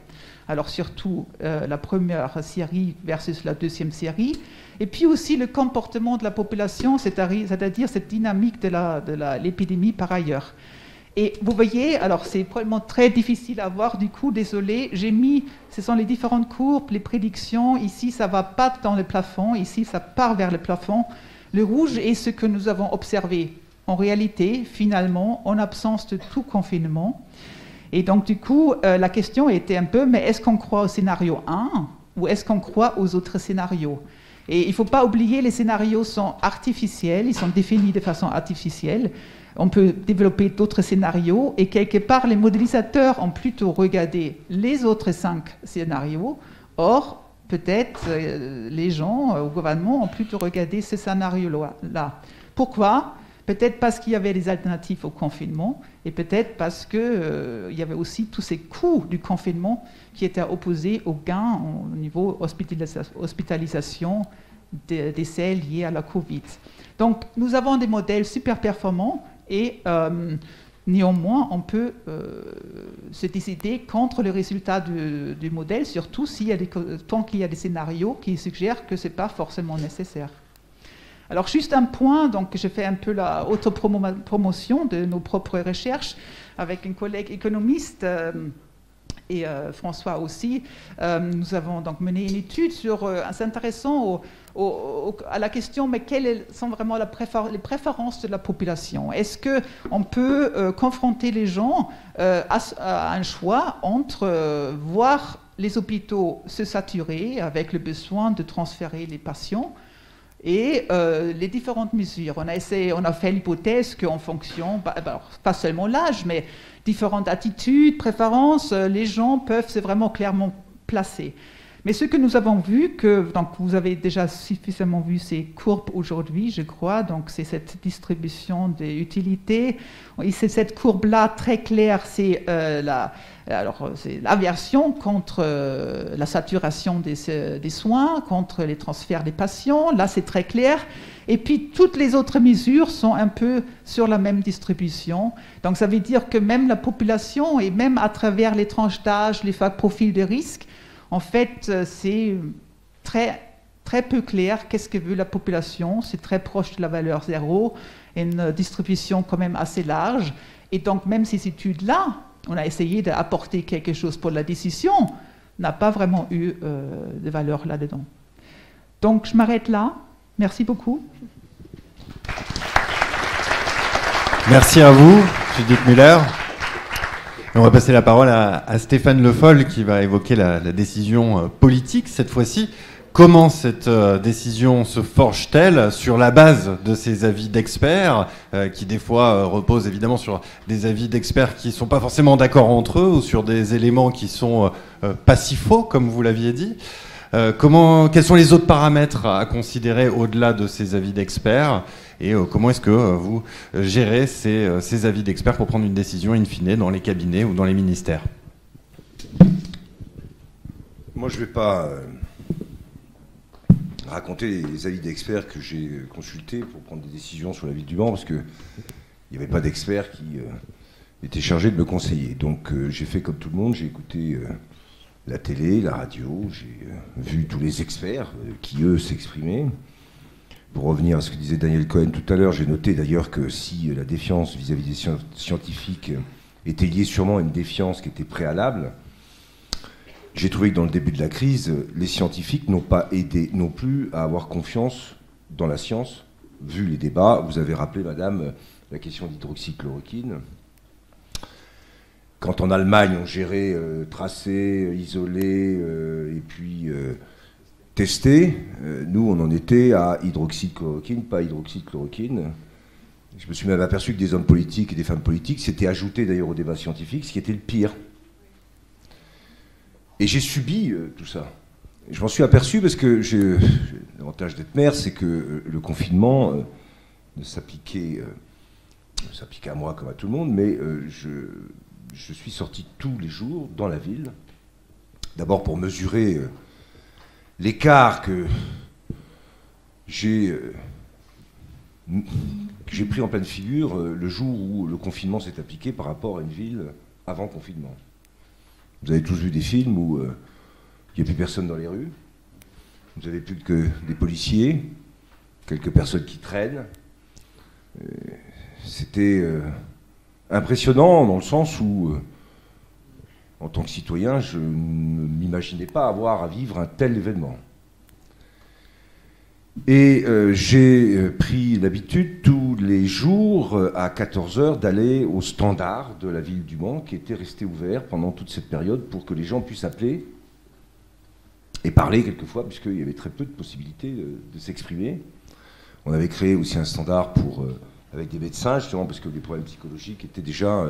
alors surtout la première série versus la deuxième série, et puis aussi le comportement de la population, c'est-à-dire cette dynamique de l'épidémie par ailleurs. Et vous voyez, alors c'est probablement très difficile à voir, du coup, désolé, j'ai mis, ce sont les différentes courbes, les prédictions, ici ça ne va pas dans le plafond, ici ça part vers le plafond. Le rouge est ce que nous avons observé en réalité, finalement, en absence de tout confinement. Et donc du coup, la question était un peu, mais est-ce qu'on croit au scénario 1 ou est-ce qu'on croit aux autres scénarios? Et il ne faut pas oublier, les scénarios sont artificiels, ils sont définis de façon artificielle. On peut développer d'autres scénarios et quelque part, les modélisateurs ont plutôt regardé les autres 5 scénarios. Or, peut-être les gens au gouvernement ont plutôt regardé ce scénario-là. Pourquoi? Peut-être parce qu'il y avait des alternatives au confinement et peut-être parce qu'il y avait aussi tous ces coûts du confinement qui étaient opposés aux gains au niveau hospitalisation, décès liés à la Covid. Donc, nous avons des modèles super performants et néanmoins, on peut se décider contre le résultat du modèle, surtout tant qu'il y a des scénarios qui suggèrent que ce n'est pas forcément nécessaire. Alors, juste un point, donc je fais un peu la autopromotion de nos propres recherches avec un collègue économiste et François aussi. Nous avons donc mené une étude s'intéressant à la question, mais quelles sont vraiment les préférences de la population? Est-ce qu'on peut confronter les gens à un choix entre voir les hôpitaux se saturaient avec le besoin de transférer les patients et les différentes mesures. On a fait l'hypothèse qu'en fonction, pas seulement l'âge, mais différentes attitudes, préférences, les gens peuvent se vraiment clairement placer. Mais ce que nous avons vu, donc vous avez déjà suffisamment vu ces courbes aujourd'hui, je crois, donc c'est cette distribution des utilités. Et c'est cette courbe-là très claire, c'est l'aversion contre la saturation des soins, contre les transferts des patients. Là, c'est très clair. Et puis, toutes les autres mesures sont un peu sur la même distribution. Donc, ça veut dire que même la population, et même à travers les tranches d'âge, les profils de risque, en fait, c'est très, très peu clair qu'est-ce que veut la population. C'est très proche de la valeur zéro, et une distribution quand même assez large. Et donc, même ces études-là, on a essayé d'apporter quelque chose pour la décision, n'a pas vraiment eu de valeur là-dedans. Donc, je m'arrête là. Merci beaucoup. Merci à vous, Judith Müller. On va passer la parole à Stéphane Le Foll qui va évoquer la décision politique cette fois-ci. Comment cette décision se forge-t-elle sur la base de ces avis d'experts qui des fois reposent évidemment sur des avis d'experts qui ne sont pas forcément d'accord entre eux ou sur des éléments qui sont pas si faux comme vous l'aviez dit. Quels sont les autres paramètres à considérer au-delà de ces avis d'experts et comment est-ce que vous gérez ces avis d'experts pour prendre une décision in fine dans les cabinets ou dans les ministères? Moi, je ne vais pas raconter les avis d'experts que j'ai consultés pour prendre des décisions sur la ville du Mans, parce qu'il n'y avait pas d'experts qui étaient chargés de me conseiller. Donc j'ai fait comme tout le monde, j'ai écouté la télé, la radio, j'ai vu tous les experts qui, eux, s'exprimaient. Pour revenir à ce que disait Daniel Cohen tout à l'heure, j'ai noté d'ailleurs que si la défiance vis-à-vis des scientifiques était liée sûrement à une défiance qui était préalable, j'ai trouvé que dans le début de la crise, les scientifiques n'ont pas aidé non plus à avoir confiance dans la science. Vu les débats, vous avez rappelé, madame, la question d'hydroxychloroquine. Quand en Allemagne on gérait tracer, isoler et puis tester, nous on en était à hydroxychloroquine, pas hydroxychloroquine. Je me suis même aperçu que des hommes politiques et des femmes politiques s'étaient ajoutés d'ailleurs au débat scientifique, ce qui était le pire. Et j'ai subi tout ça. Je m'en suis aperçu parce que l'avantage d'être maire, c'est que le confinement ne s'appliquait à moi comme à tout le monde, mais je suis sorti tous les jours dans la ville, d'abord pour mesurer l'écart que j'ai pris en pleine figure le jour où le confinement s'est appliqué par rapport à une ville avant confinement. Vous avez tous vu des films où il n'y a plus personne dans les rues, vous n'avez plus que des policiers, quelques personnes qui traînent. C'était impressionnant dans le sens où, en tant que citoyen, je ne m'imaginais pas avoir à vivre un tel événement. Et j'ai pris l'habitude tous les jours à 14h d'aller au standard de la ville du Mans qui était resté ouvert pendant toute cette période pour que les gens puissent appeler et parler quelquefois puisqu'il y avait très peu de possibilités de s'exprimer. On avait créé aussi un standard avec des médecins justement parce que les problèmes psychologiques étaient déjà...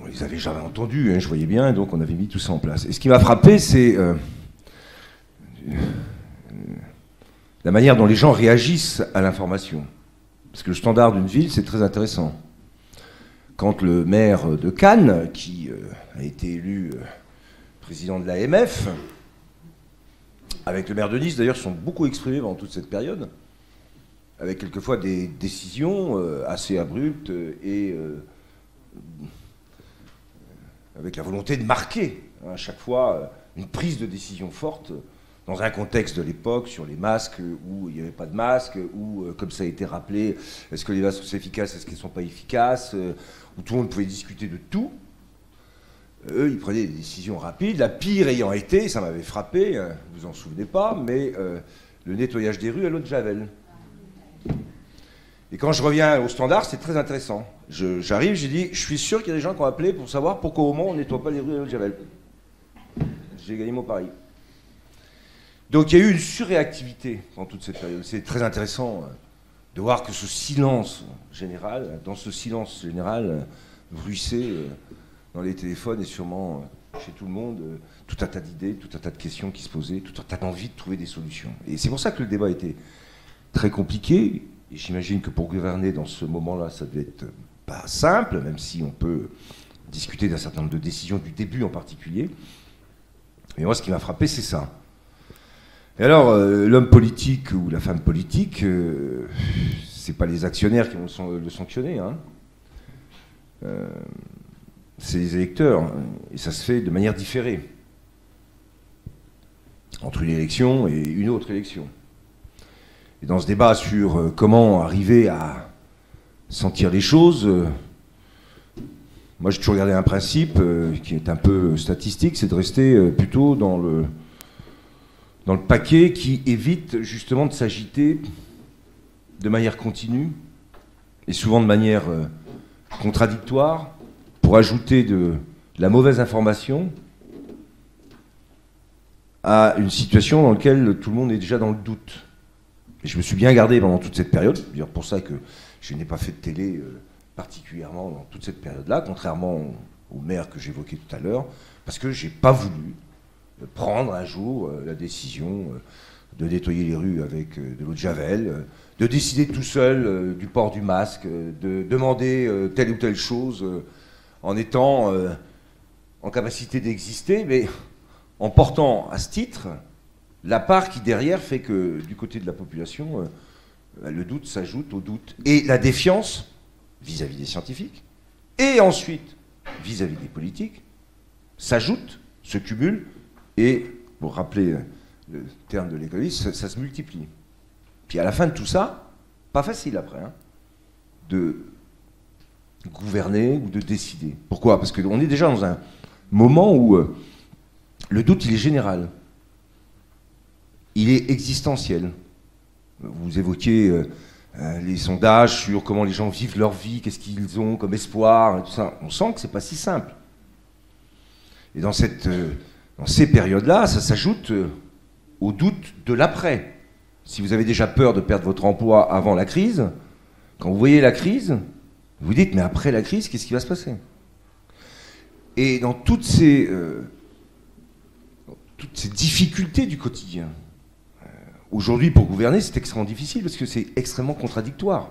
on les avait jamais entendus, hein, je voyais bien, donc on avait mis tout ça en place. Et ce qui m'a frappé, c'est... la manière dont les gens réagissent à l'information. Parce que le standard d'une ville, c'est très intéressant. Quand le maire de Cannes, qui a été élu président de l'AMF, avec le maire de Nice, d'ailleurs, se sont beaucoup exprimés pendant toute cette période, avec quelquefois des décisions assez abruptes et avec la volonté de marquer à chaque fois une prise de décision forte dans un contexte de l'époque, sur les masques, où il n'y avait pas de masques, où, comme ça a été rappelé, est-ce que les masques sont efficaces, est-ce qu'ils ne sont pas efficaces, où tout le monde pouvait discuter de tout. Eux, ils prenaient des décisions rapides, la pire ayant été, ça m'avait frappé, hein, vous en souvenez pas, mais le nettoyage des rues à l'eau de Javel. Et quand je reviens au standard, c'est très intéressant. J'arrive, j'ai dit, je suis sûr qu'il y a des gens qui ont appelé pour savoir pourquoi au Mans on ne nettoie pas les rues à l'eau de Javel. j'ai gagné mon pari. Donc il y a eu une surréactivité dans toute cette période. C'est très intéressant de voir que ce silence général, dans ce silence général, bruissait dans les téléphones et sûrement chez tout le monde, tout un tas d'idées, tout un tas de questions qui se posaient, tout un tas d'envie de trouver des solutions. Et c'est pour ça que le débat était très compliqué. Et j'imagine que pour gouverner dans ce moment-là, ça devait être pas simple, même si on peut discuter d'un certain nombre de décisions du début en particulier. Et moi, ce qui m'a frappé, c'est ça. Et alors, l'homme politique ou la femme politique, c'est pas les actionnaires qui vont le sanctionner, hein. C'est les électeurs, et ça se fait de manière différée, entre une élection et une autre élection. Et dans ce débat sur comment arriver à sentir les choses, moi j'ai toujours gardé un principe qui est un peu statistique, c'est de rester plutôt dans le paquet qui évite justement de s'agiter de manière continue et souvent de manière contradictoire pour ajouter de la mauvaise information à une situation dans laquelle tout le monde est déjà dans le doute. Et je me suis bien gardé pendant toute cette période, c'est d'ailleurs pour ça que je n'ai pas fait de télé particulièrement dans toute cette période-là, contrairement au maire que j'évoquais tout à l'heure, parce que j'ai pas voulu prendre un jour la décision de nettoyer les rues avec de l'eau de Javel, de décider tout seul du port du masque, de demander telle ou telle chose en étant en capacité d'exister, mais en portant à ce titre la part qui derrière fait que du côté de la population, le doute s'ajoute au doute. Et la défiance vis-à-vis des scientifiques, et ensuite vis-à-vis des politiques, s'ajoute, se cumule, et, pour rappeler le terme de l'économiste, ça se multiplie. Puis à la fin de tout ça, pas facile après, hein, de gouverner ou de décider. Pourquoi? Parce qu'on est déjà dans un moment où le doute, il est général. Il est existentiel. Vous évoquiez les sondages sur comment les gens vivent leur vie, qu'est-ce qu'ils ont comme espoir, et tout ça. On sent que c'est pas si simple. Et dans ces périodes-là, ça s'ajoute au doute de l'après. Si vous avez déjà peur de perdre votre emploi avant la crise, quand vous voyez la crise, vous dites, mais après la crise, qu'est-ce qui va se passer? Et dans toutes ces difficultés du quotidien, aujourd'hui, pour gouverner, c'est extrêmement difficile parce que c'est extrêmement contradictoire.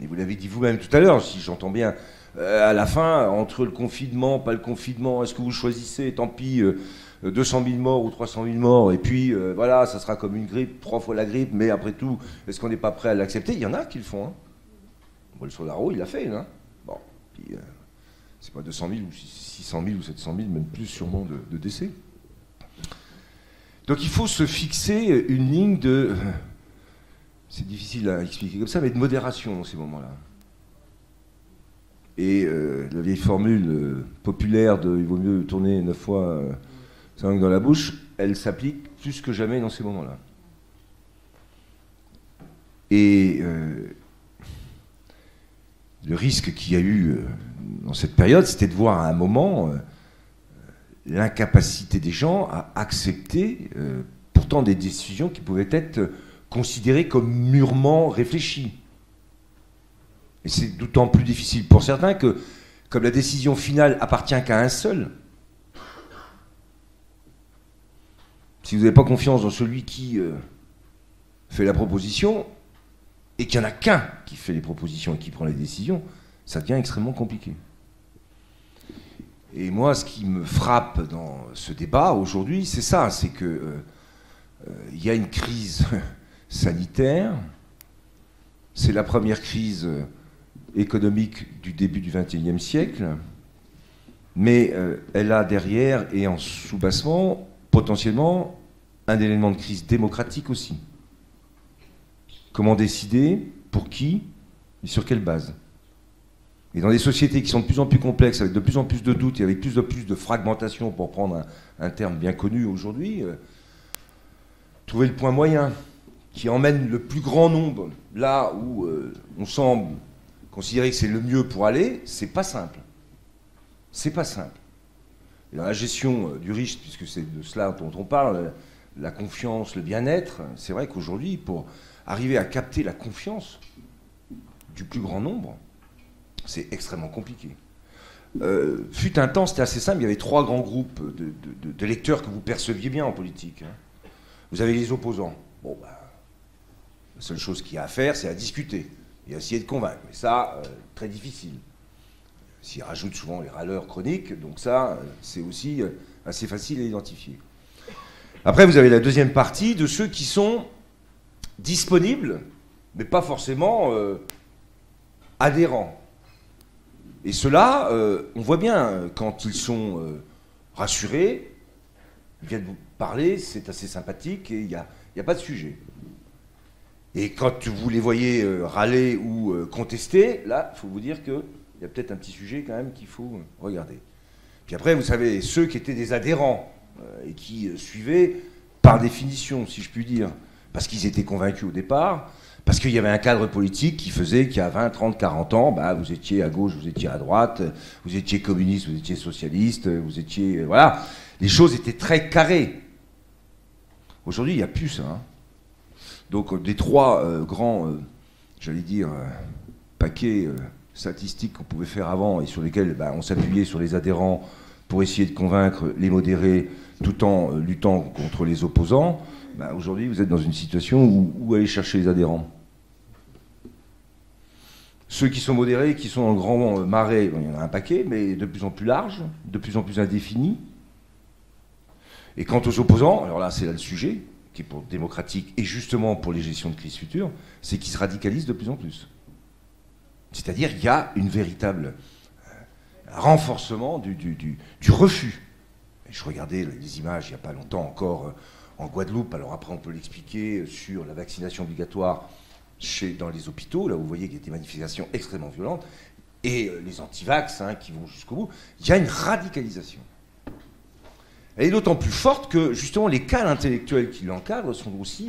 Et vous l'avez dit vous-même tout à l'heure, si j'entends bien, à la fin, entre le confinement, pas le confinement, est-ce que vous choisissez, tant pis, 200 000 morts ou 300 000 morts, et puis voilà, ça sera comme une grippe, 3 fois la grippe, mais après tout, est-ce qu'on n'est pas prêt à l'accepter? Il y en a qui le font. Hein. Bon, le Soldaro, il l'a fait, là. Bon, puis c'est pas 200 000 ou 600 000 ou 700 000, même plus sûrement de décès. Donc il faut se fixer une ligne de... C'est difficile à expliquer comme ça, mais de modération dans ces moments-là. Et la vieille formule populaire de « il vaut mieux tourner 9 fois sa langue dans la bouche », elle s'applique plus que jamais dans ces moments-là. Et le risque qu'il y a eu dans cette période, c'était de voir à un moment l'incapacité des gens à accepter pourtant des décisions qui pouvaient être considérées comme mûrement réfléchies. Et c'est d'autant plus difficile pour certains que, comme la décision finale appartient qu'à un seul, si vous n'avez pas confiance dans celui qui fait la proposition, et qu'il n'y en a qu'un qui fait les propositions et qui prend les décisions, ça devient extrêmement compliqué. Et moi, ce qui me frappe dans ce débat aujourd'hui, c'est ça, c'est que y a une crise sanitaire, c'est la première crise économique du début du XXIe siècle, mais elle a derrière et en sous-bassement potentiellement un élément de crise démocratique aussi. Comment décider, pour qui et sur quelle base? Et dans des sociétés qui sont de plus en plus complexes, avec de plus en plus de doutes et avec plus de fragmentation, pour prendre un terme bien connu aujourd'hui, trouver le point moyen qui emmène le plus grand nombre là où on semble considérer que c'est le mieux pour aller, c'est pas simple. C'est pas simple. Et dans la gestion du risque, puisque c'est de cela dont on parle, la confiance, le bien-être, c'est vrai qu'aujourd'hui, pour arriver à capter la confiance du plus grand nombre, c'est extrêmement compliqué. Fut un temps, c'était assez simple, il y avait 3 grands groupes de lecteurs que vous perceviez bien en politique. Vous avez les opposants. Bon, bah, la seule chose qu'il y a à faire, c'est à discuter et à essayer de convaincre. Mais ça, très difficile. S'ils rajoutent souvent les râleurs chroniques, donc ça, c'est aussi assez facile à identifier. Après, vous avez la deuxième partie de ceux qui sont disponibles, mais pas forcément adhérents. Et ceux-là, on voit bien, quand ils sont rassurés, ils viennent vous parler, c'est assez sympathique, et il n'y a pas de sujet. Et quand vous les voyez râler ou contester, là, il faut vous dire qu'il y a peut-être un petit sujet quand même qu'il faut regarder. Puis après, vous savez, ceux qui étaient des adhérents et qui suivaient, par définition, si je puis dire, parce qu'ils étaient convaincus au départ, parce qu'il y avait un cadre politique qui faisait qu'il y a 20, 30, 40 ans, bah, vous étiez à gauche, vous étiez à droite, vous étiez communiste, vous étiez socialiste, vous étiez... voilà. Les choses étaient très carrées. Aujourd'hui, il n'y a plus ça. Donc, des 3 grands, j'allais dire, paquets statistiques qu'on pouvait faire avant et sur lesquels on s'appuyait sur les adhérents pour essayer de convaincre les modérés tout en luttant contre les opposants, aujourd'hui, vous êtes dans une situation où aller chercher les adhérents. Ceux qui sont modérés, qui sont dans le grand marais, il y en a un paquet, mais de plus en plus large, de plus en plus indéfini. Et quant aux opposants, alors là, c'est là le sujet, qui est pour démocratique et justement pour les gestions de crise future, c'est qu'ils se radicalisent de plus en plus. C'est-à-dire qu'il y a une véritable renforcement du refus. Et je regardais les images il n'y a pas longtemps encore en Guadeloupe, alors après on peut l'expliquer sur la vaccination obligatoire dans les hôpitaux, là où vous voyez qu'il y a des manifestations extrêmement violentes, et les anti-vax qui vont jusqu'au bout, il y a une radicalisation. Elle est d'autant plus forte que justement les cadres intellectuels qui l'encadrent sont aussi,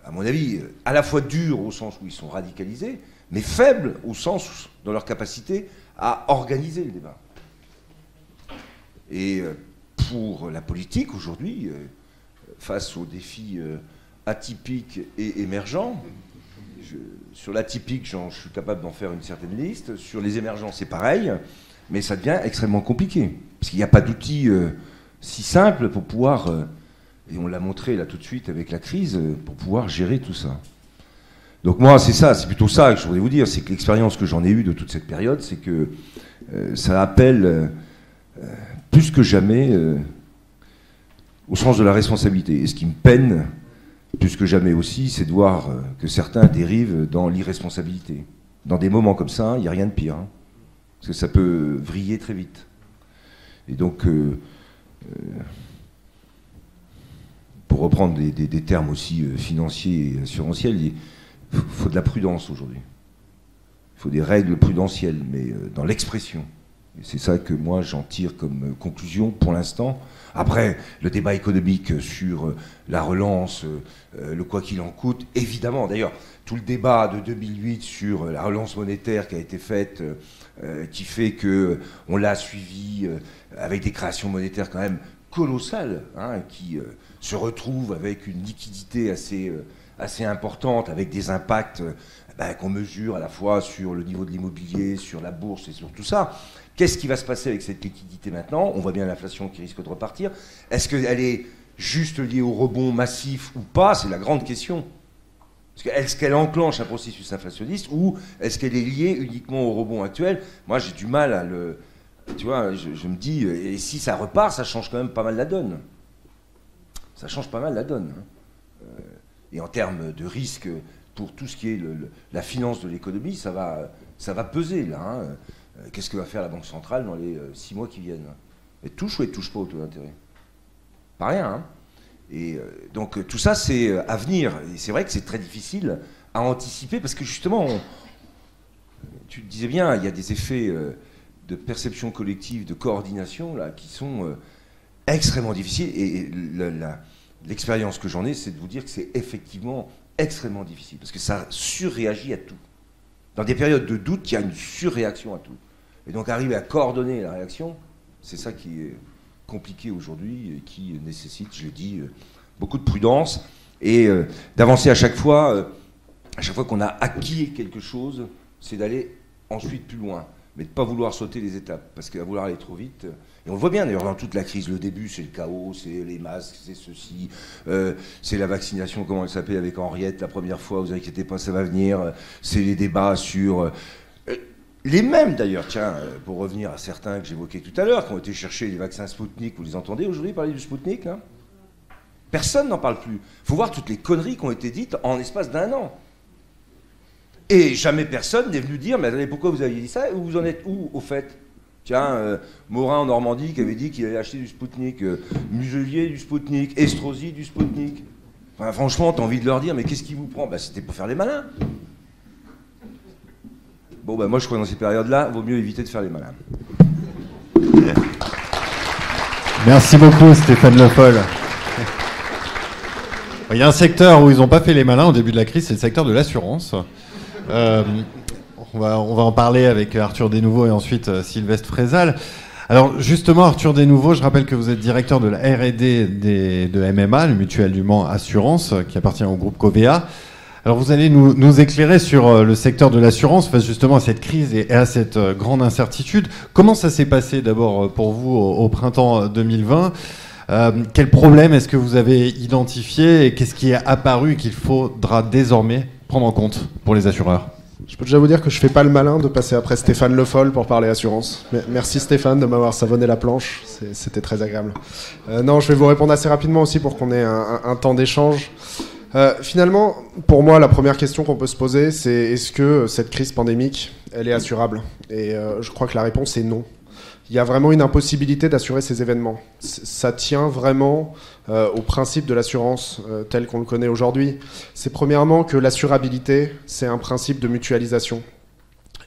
à mon avis, à la fois durs au sens où ils sont radicalisés, mais faibles au sens dans leur capacité à organiser le débat. Et pour la politique aujourd'hui, face aux défis atypiques et émergents, sur l'atypique, je suis capable d'en faire une certaine liste. Sur les émergents, c'est pareil, mais ça devient extrêmement compliqué. Parce qu'il n'y a pas d'outils si simples pour pouvoir, et on l'a montré là tout de suite avec la crise, pour pouvoir gérer tout ça. Donc moi, c'est plutôt ça que je voudrais vous dire, c'est que l'expérience que j'en ai eue de toute cette période, c'est que ça appelle plus que jamais au sens de la responsabilité. Et ce qui me peine plus que jamais aussi, c'est de voir que certains dérivent dans l'irresponsabilité. Dans des moments comme ça, il n'y a rien de pire. Parce que ça peut vriller très vite. Et donc, pour reprendre des termes aussi financiers et assurantiels, il faut de la prudence aujourd'hui. Il faut des règles prudentielles, mais dans l'expression. Et c'est ça que moi j'en tire comme conclusion pour l'instant. Après, le débat économique sur la relance, le quoi qu'il en coûte, évidemment. D'ailleurs, tout le débat de 2008 sur la relance monétaire qui a été faite, qui fait qu'on l'a suivi avec des créations monétaires quand même colossales, qui se retrouvent avec une liquidité assez importante, avec des impacts qu'on mesure à la fois sur le niveau de l'immobilier, sur la bourse et sur tout ça. Qu'est-ce qui va se passer avec cette liquidité maintenant? On voit bien l'inflation qui risque de repartir. Est-ce qu'elle est juste liée au rebond massif ou pas? C'est la grande question. Est-ce qu'elle enclenche un processus inflationniste ou est-ce qu'elle est liée uniquement au rebond actuel? Moi, j'ai du mal à le... Tu vois, je me dis, et si ça repart, ça change quand même pas mal la donne. Ça change pas mal la donne. Et en termes de risque, pour tout ce qui est la finance de l'économie, ça va peser, là. Qu'est-ce que va faire la Banque centrale dans les 6 mois qui viennent? Elle touche ou elle touche pas au taux d'intérêt? Pas rien, Et donc tout ça, c'est à venir. Et c'est vrai que c'est très difficile à anticiper parce que justement, tu le disais bien, il y a des effets de perception collective, de coordination là, qui sont extrêmement difficiles. Et l'expérience que j'en ai, c'est de vous dire que c'est effectivement extrêmement difficile parce que ça surréagit à tout. Dans des périodes de doute, il y a une surréaction à tout. Et donc arriver à coordonner la réaction, C'est ça qui est compliqué aujourd'hui et qui nécessite, je l'ai dit, beaucoup de prudence et d'avancer à chaque fois qu'on a acquis quelque chose, c'est d'aller ensuite plus loin, mais de ne pas vouloir sauter les étapes, parce qu'à vouloir aller trop vite, et on le voit bien d'ailleurs dans toute la crise, le début c'est le chaos, c'est les masques, c'est ceci, c'est la vaccination, comment elle s'appelait avec Henriette la première fois, vous inquiétez pas, ça va venir, c'est les débats sur... les mêmes d'ailleurs, tiens, pour revenir à certains que j'évoquais tout à l'heure, qui ont été chercher les vaccins Spoutnik, vous les entendez aujourd'hui parler du Spoutnik là ? Personne n'en parle plus. Il faut voir toutes les conneries qui ont été dites en l'espace d'1 an. Et jamais personne n'est venu dire, mais attendez, pourquoi vous aviez dit ça ? Vous en êtes où, au fait ? Tiens, Morin en Normandie qui avait dit qu'il allait acheter du Spoutnik, Muselier du Spoutnik, Estrosi du Spoutnik. Enfin, franchement, t'as envie de leur dire, mais qu'est-ce qui vous prend ? Bah, c'était pour faire les malins. Bon, bah, moi, je crois que dans ces périodes-là, il vaut mieux éviter de faire les malins. Merci beaucoup, Stéphane Le Foll. Il y a un secteur où ils n'ont pas fait les malins au début de la crise, c'est le secteur de l'assurance. On va en parler avec Arthur Desnouveau et ensuite Sylvestre Frézal. Alors justement, Arthur Desnouveau, je rappelle que vous êtes directeur de la R&D de MMA, le Mutuel du Mans Assurance, qui appartient au groupe Covea. Alors vous allez nous éclairer sur le secteur de l'assurance face justement à cette crise et à cette grande incertitude. Comment ça s'est passé d'abord pour vous au printemps 2020 ? Quels problèmes est-ce que vous avez identifiés et qu'est-ce qui est apparu et qu'il faudra désormais prendre en compte pour les assureurs ? Je peux déjà vous dire que je fais pas le malin de passer après Stéphane Le Foll pour parler assurance. Merci Stéphane de m'avoir savonné la planche, c'était très agréable. Non, je vais vous répondre assez rapidement aussi pour qu'on ait un temps d'échange. Finalement, pour moi, la première question qu'on peut se poser, c'est est-ce que cette crise pandémique, elle est assurable ? Et je crois que la réponse est non. Il y a vraiment une impossibilité d'assurer ces événements. Ça tient vraiment au principe de l'assurance tel qu'on le connaît aujourd'hui. C'est premièrement que l'assurabilité, c'est un principe de mutualisation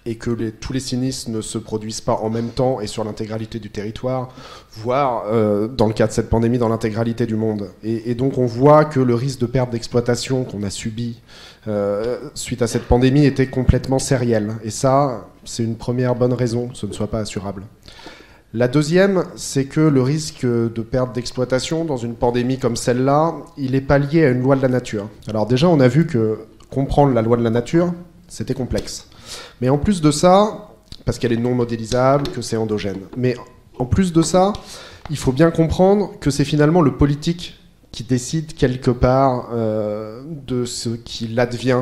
et que tous les sinistres ne se produisent pas en même temps et sur l'intégralité du territoire, voire, dans le cas de cette pandémie, dans l'intégralité du monde. Et donc on voit que le risque de perte d'exploitation qu'on a subi suite à cette pandémie était complètement sériel. Et ça, c'est une première bonne raison que ce ne soit pas assurable. La deuxième, c'est que le risque de perte d'exploitation dans une pandémie comme celle-là, il n'est pas lié à une loi de la nature. Alors déjà, on a vu que comprendre la loi de la nature, c'était complexe. Mais en plus de ça, parce qu'elle est non modélisable, que c'est endogène. Mais en plus de ça, il faut bien comprendre que c'est finalement le politique qui décide quelque part de ce qu'il advient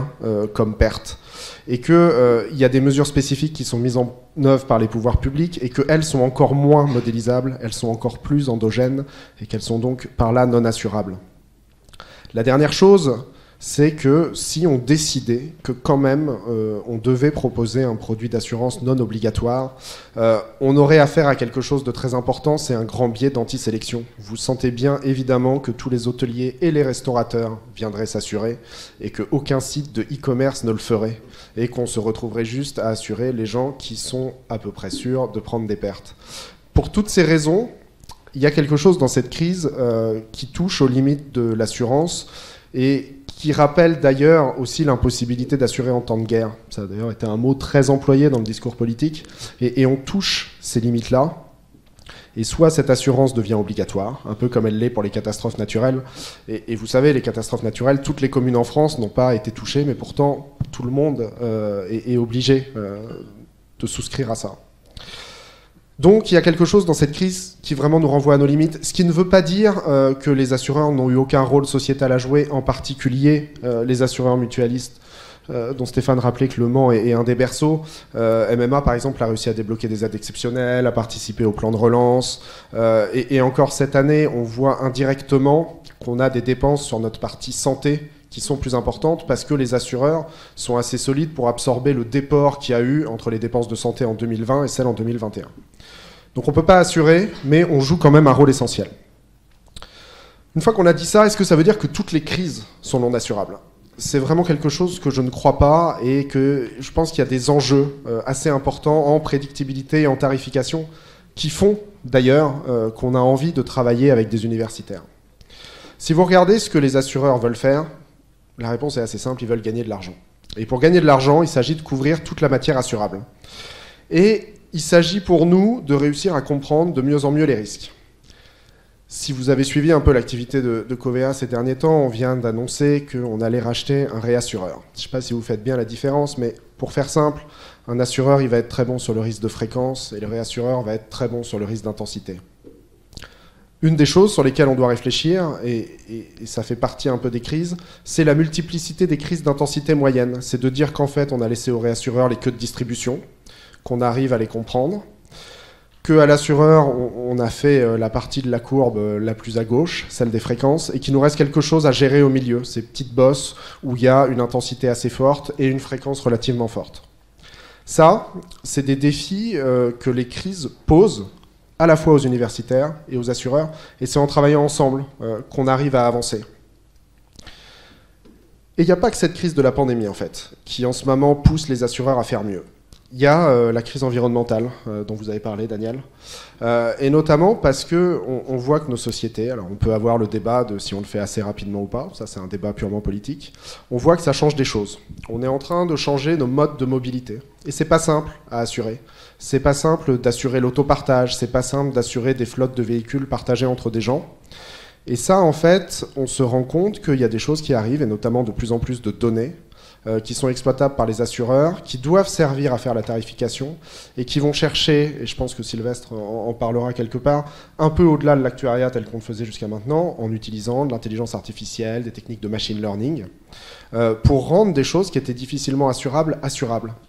comme perte. Et qu'il y a des mesures spécifiques qui sont mises en œuvre par les pouvoirs publics et qu'elles sont encore moins modélisables, elles sont encore plus endogènes et qu'elles sont donc par là non assurables. La dernière chose, c'est que si on décidait que quand même on devait proposer un produit d'assurance non obligatoire, on aurait affaire à quelque chose de très important, c'est un grand biais d'anti-sélection. Vous sentez bien évidemment que tous les hôteliers et les restaurateurs viendraient s'assurer et qu'aucun site de e-commerce ne le ferait et qu'on se retrouverait juste à assurer les gens qui sont à peu près sûrs de prendre des pertes. Pour toutes ces raisons, il y a quelque chose dans cette crise qui touche aux limites de l'assurance et qui rappelle d'ailleurs aussi l'impossibilité d'assurer en temps de guerre. Ça a d'ailleurs été un mot très employé dans le discours politique. Et on touche ces limites-là. Et soit cette assurance devient obligatoire, un peu comme elle l'est pour les catastrophes naturelles. Et vous savez, les catastrophes naturelles, toutes les communes en France n'ont pas été touchées, mais pourtant tout le monde est obligé de souscrire à ça. Donc il y a quelque chose dans cette crise qui vraiment nous renvoie à nos limites, ce qui ne veut pas dire que les assureurs n'ont eu aucun rôle sociétal à jouer, en particulier les assureurs mutualistes, dont Stéphane rappelait que Le Mans est un des berceaux. MMA par exemple a réussi à débloquer des aides exceptionnelles, à participer au plan de relance, et encore cette année on voit indirectement qu'on a des dépenses sur notre partie santé qui sont plus importantes parce que les assureurs sont assez solides pour absorber le déport qu'il y a eu entre les dépenses de santé en 2020 et celles en 2021. Donc on ne peut pas assurer, mais on joue quand même un rôle essentiel. Une fois qu'on a dit ça, est-ce que ça veut dire que toutes les crises sont non assurables ? C'est vraiment quelque chose que je ne crois pas et que je pense qu'il y a des enjeux assez importants en prédictibilité et en tarification qui font d'ailleurs qu'on a envie de travailler avec des universitaires. Si vous regardez ce que les assureurs veulent faire, la réponse est assez simple, ils veulent gagner de l'argent. Et pour gagner de l'argent, il s'agit de couvrir toute la matière assurable. Et il s'agit pour nous de réussir à comprendre de mieux en mieux les risques. Si vous avez suivi un peu l'activité de Covéa ces derniers temps, on vient d'annoncer qu'on allait racheter un réassureur. Je ne sais pas si vous faites bien la différence, mais pour faire simple, un assureur il va être très bon sur le risque de fréquence et le réassureur va être très bon sur le risque d'intensité. Une des choses sur lesquelles on doit réfléchir, et ça fait partie un peu des crises, c'est la multiplicité des crises d'intensité moyenne. C'est de dire qu'en fait, on a laissé aux réassureurs les queues de distribution, qu'on arrive à les comprendre, qu'à l'assureur, on a fait la partie de la courbe la plus à gauche, celle des fréquences, et qu'il nous reste quelque chose à gérer au milieu, ces petites bosses où il y a une intensité assez forte et une fréquence relativement forte. Ça, c'est des défis que les crises posent à la fois aux universitaires et aux assureurs, et c'est en travaillant ensemble qu'on arrive à avancer. Et il n'y a pas que cette crise de la pandémie, en fait, qui en ce moment pousse les assureurs à faire mieux. Il y a la crise environnementale dont vous avez parlé, Daniel, et notamment parce qu'on voit que nos sociétés, alors on peut avoir le débat de si on le fait assez rapidement ou pas, ça c'est un débat purement politique, on voit que ça change des choses. On est en train de changer nos modes de mobilité, et c'est pas simple à assurer. C'est pas simple d'assurer l'autopartage, c'est pas simple d'assurer des flottes de véhicules partagées entre des gens. Et ça, en fait, on se rend compte qu'il y a des choses qui arrivent, et notamment de plus en plus de données, qui sont exploitables par les assureurs, qui doivent servir à faire la tarification, et qui vont chercher, et je pense que Sylvestre en parlera quelque part, un peu au-delà de l'actuariat tel qu'on le faisait jusqu'à maintenant, en utilisant de l'intelligence artificielle, des techniques de machine learning, pour rendre des choses qui étaient difficilement assurables.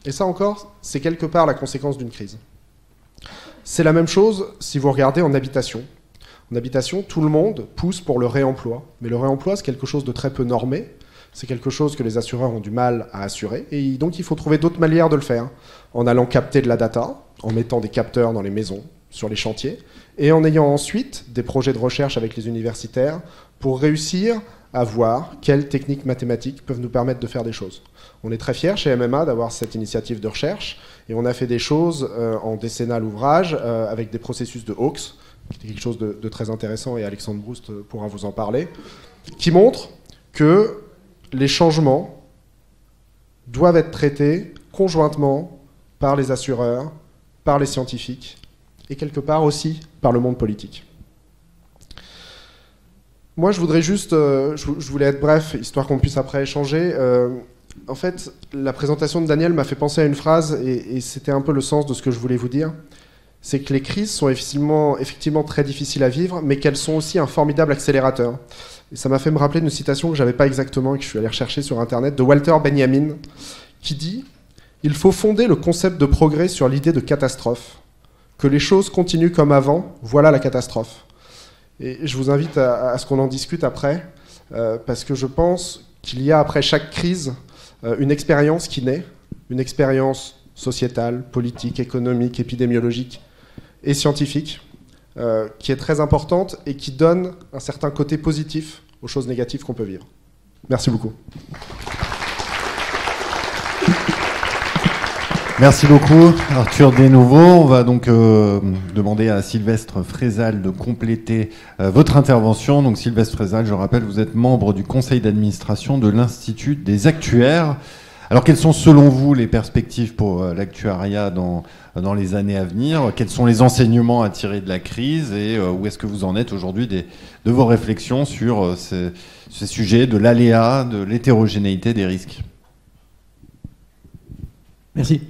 Et ça encore, c'est quelque part la conséquence d'une crise. C'est la même chose si vous regardez en habitation. En habitation, tout le monde pousse pour le réemploi, mais le réemploi, c'est quelque chose de très peu normé. C'est quelque chose que les assureurs ont du mal à assurer. Et donc, il faut trouver d'autres manières de le faire. En allant capter de la data, en mettant des capteurs dans les maisons, sur les chantiers, et en ayant ensuite des projets de recherche avec les universitaires pour réussir à voir quelles techniques mathématiques peuvent nous permettre de faire des choses. On est très fiers chez MMA d'avoir cette initiative de recherche. Et on a fait des choses en décennal ouvrage avec des processus de Hawks, qui est quelque chose de très intéressant, et Alexandre Broust pourra vous en parler, qui montrent que les changements doivent être traités conjointement par les assureurs, par les scientifiques et quelque part aussi par le monde politique. Moi, je voudrais juste, je voulais être bref, histoire qu'on puisse après échanger. En fait, la présentation de Daniel m'a fait penser à une phrase, et c'était un peu le sens de ce que je voulais vous dire. C'est que les crises sont effectivement très difficiles à vivre, mais qu'elles sont aussi un formidable accélérateur. Et ça m'a fait me rappeler d'une citation que je n'avais pas exactement et que je suis allé rechercher sur Internet, de Walter Benjamin, qui dit « Il faut fonder le concept de progrès sur l'idée de catastrophe. Que les choses continuent comme avant, voilà la catastrophe. » Et je vous invite à ce qu'on en discute après, parce que je pense qu'il y a après chaque crise une expérience qui naît, une expérience sociétale, politique, économique, épidémiologique et scientifique, qui est très importante et qui donne un certain côté positif aux choses négatives qu'on peut vivre. Merci beaucoup. Merci beaucoup, Arthur Desnouveau. On va donc demander à Sylvestre Frézal de compléter votre intervention. Donc Sylvestre Frézal, je rappelle, vous êtes membre du conseil d'administration de l'Institut des actuaires. Alors, quelles sont, selon vous, les perspectives pour l'actuariat dans les années à venir? Quels sont les enseignements à tirer de la crise et où est-ce que vous en êtes aujourd'hui de vos réflexions sur ces sujets de l'aléa, de l'hétérogénéité des risques? Merci.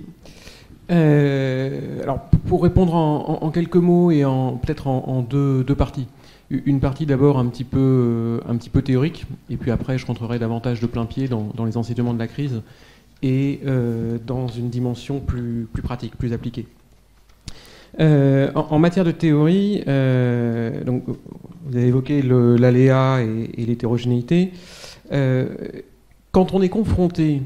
Alors, pour répondre en quelques mots et peut-être en deux parties. Une partie d'abord un petit peu théorique, et puis après je rentrerai davantage de plein pied dans les enseignements de la crise et dans une dimension plus pratique, plus appliquée. En matière de théorie, donc, vous avez évoqué l'aléa et l'hétérogénéité. Quand on est confronté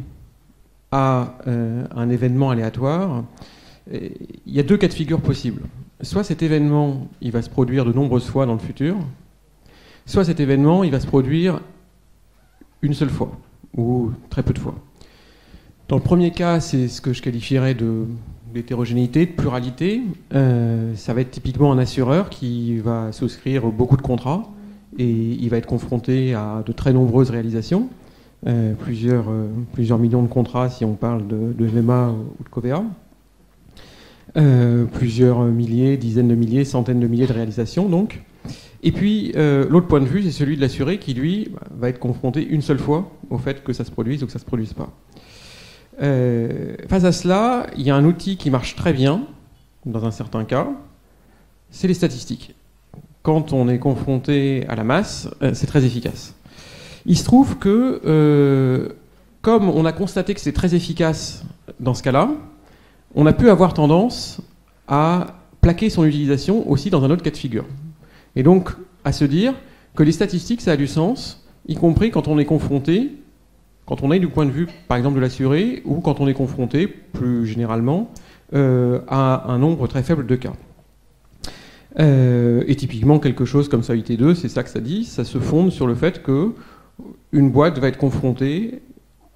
à un événement aléatoire, il y a deux cas de figure possibles. Soit cet événement, il va se produire de nombreuses fois dans le futur, soit cet événement, il va se produire une seule fois, ou très peu de fois. Dans le premier cas, c'est ce que je qualifierais d'hétérogénéité, de pluralité. Ça va être typiquement un assureur qui va souscrire beaucoup de contrats, et il va être confronté à de très nombreuses réalisations, plusieurs millions de contrats si on parle de MMA ou de Covéa. Plusieurs milliers, dizaines de milliers, centaines de milliers de réalisations, donc. Et puis, l'autre point de vue, c'est celui de l'assuré qui, lui, va être confronté une seule fois au fait que ça se produise ou que ça ne se produise pas. Face à cela, il y a un outil qui marche très bien, dans un certain cas, c'est les statistiques. Quand on est confronté à la masse, c'est très efficace. Il se trouve que, comme on a constaté que c'est très efficace dans ce cas-là, on a pu avoir tendance à plaquer son utilisation aussi dans un autre cas de figure. Et donc, à se dire que les statistiques, ça a du sens, y compris quand on est confronté, quand on est du point de vue, par exemple, de l'assuré, ou quand on est confronté, plus généralement, à un nombre très faible de cas. Et typiquement, quelque chose comme ça, IT2, c'est ça que ça dit, ça se fonde sur le fait qu'une boîte va être confrontée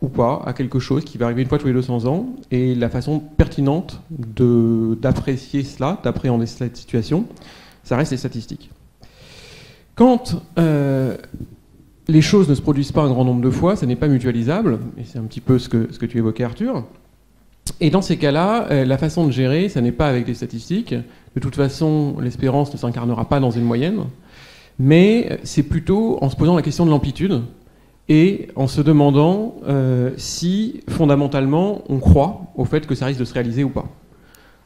ou pas à quelque chose qui va arriver une fois tous les 200 ans, et la façon pertinente d'apprécier cela, d'appréhender cette situation, ça reste les statistiques. Quand les choses ne se produisent pas un grand nombre de fois, ça n'est pas mutualisable, et c'est un petit peu ce que tu évoquais, Arthur. Et dans ces cas-là, la façon de gérer, ça n'est pas avec des statistiques. De toute façon, l'espérance ne s'incarnera pas dans une moyenne, mais c'est plutôt en se posant la question de l'amplitude et en se demandant si, fondamentalement, on croit au fait que ça risque de se réaliser ou pas.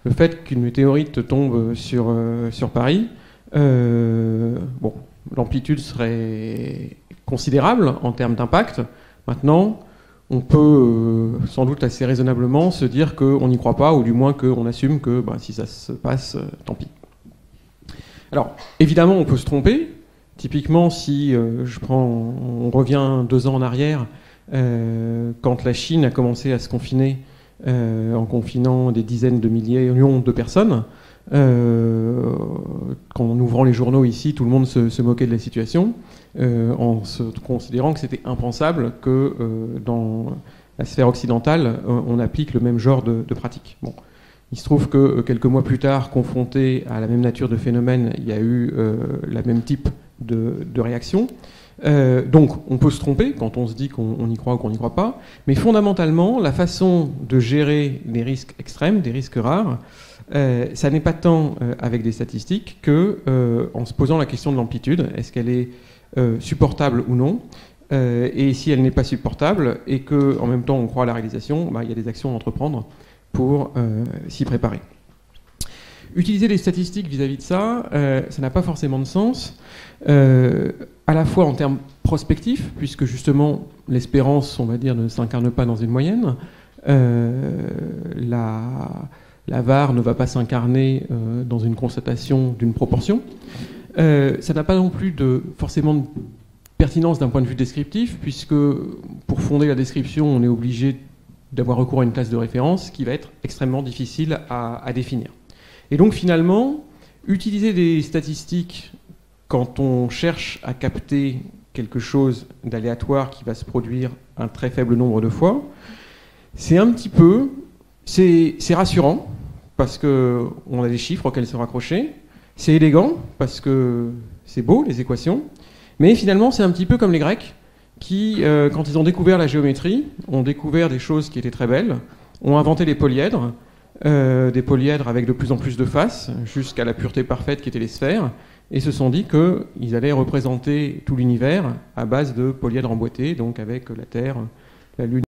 Le fait qu'une météorite tombe sur Paris, bon, l'amplitude serait considérable en termes d'impact. Maintenant, on peut sans doute assez raisonnablement se dire qu'on n'y croit pas, ou du moins qu'on assume que si ça se passe, tant pis. Alors, évidemment, on peut se tromper. Typiquement, si on revient 2 ans en arrière, quand la Chine a commencé à se confiner, en confinant des dizaines de millions de personnes, en ouvrant les journaux ici, tout le monde se moquait de la situation, en se considérant que c'était impensable que dans la sphère occidentale, on applique le même genre de pratique. Bon. Il se trouve que quelques mois plus tard, confronté à la même nature de phénomène, il y a eu le même type de réaction. Donc on peut se tromper quand on se dit qu'on y croit ou qu'on n'y croit pas, mais fondamentalement, la façon de gérer des risques extrêmes, des risques rares, ça n'est pas tant avec des statistiques que en se posant la question de l'amplitude. Est-ce qu'elle est supportable ou non, et si elle n'est pas supportable et qu'en même temps on croit à la réalisation, il y a des actions à entreprendre pour s'y préparer. Utiliser des statistiques vis-à-vis de ça, ça n'a pas forcément de sens, à la fois en termes prospectifs, puisque justement l'espérance, on va dire, ne s'incarne pas dans une moyenne, la VAR ne va pas s'incarner dans une constatation d'une proportion. Ça n'a pas non plus forcément de pertinence d'un point de vue descriptif, puisque pour fonder la description, on est obligé d'avoir recours à une classe de référence qui va être extrêmement difficile à définir. Et donc finalement, utiliser des statistiques quand on cherche à capter quelque chose d'aléatoire qui va se produire un très faible nombre de fois, c'est un petit peu... C'est rassurant, parce qu'on a des chiffres auxquels se raccrocher. C'est élégant, parce que c'est beau, les équations. Mais finalement, c'est un petit peu comme les Grecs, qui, quand ils ont découvert la géométrie, ont découvert des choses qui étaient très belles, ont inventé les polyèdres, des polyèdres avec de plus en plus de faces, jusqu'à la pureté parfaite qui étaient les sphères, et se sont dit qu'ils allaient représenter tout l'univers à base de polyèdres emboîtés, donc avec la Terre, la Lune,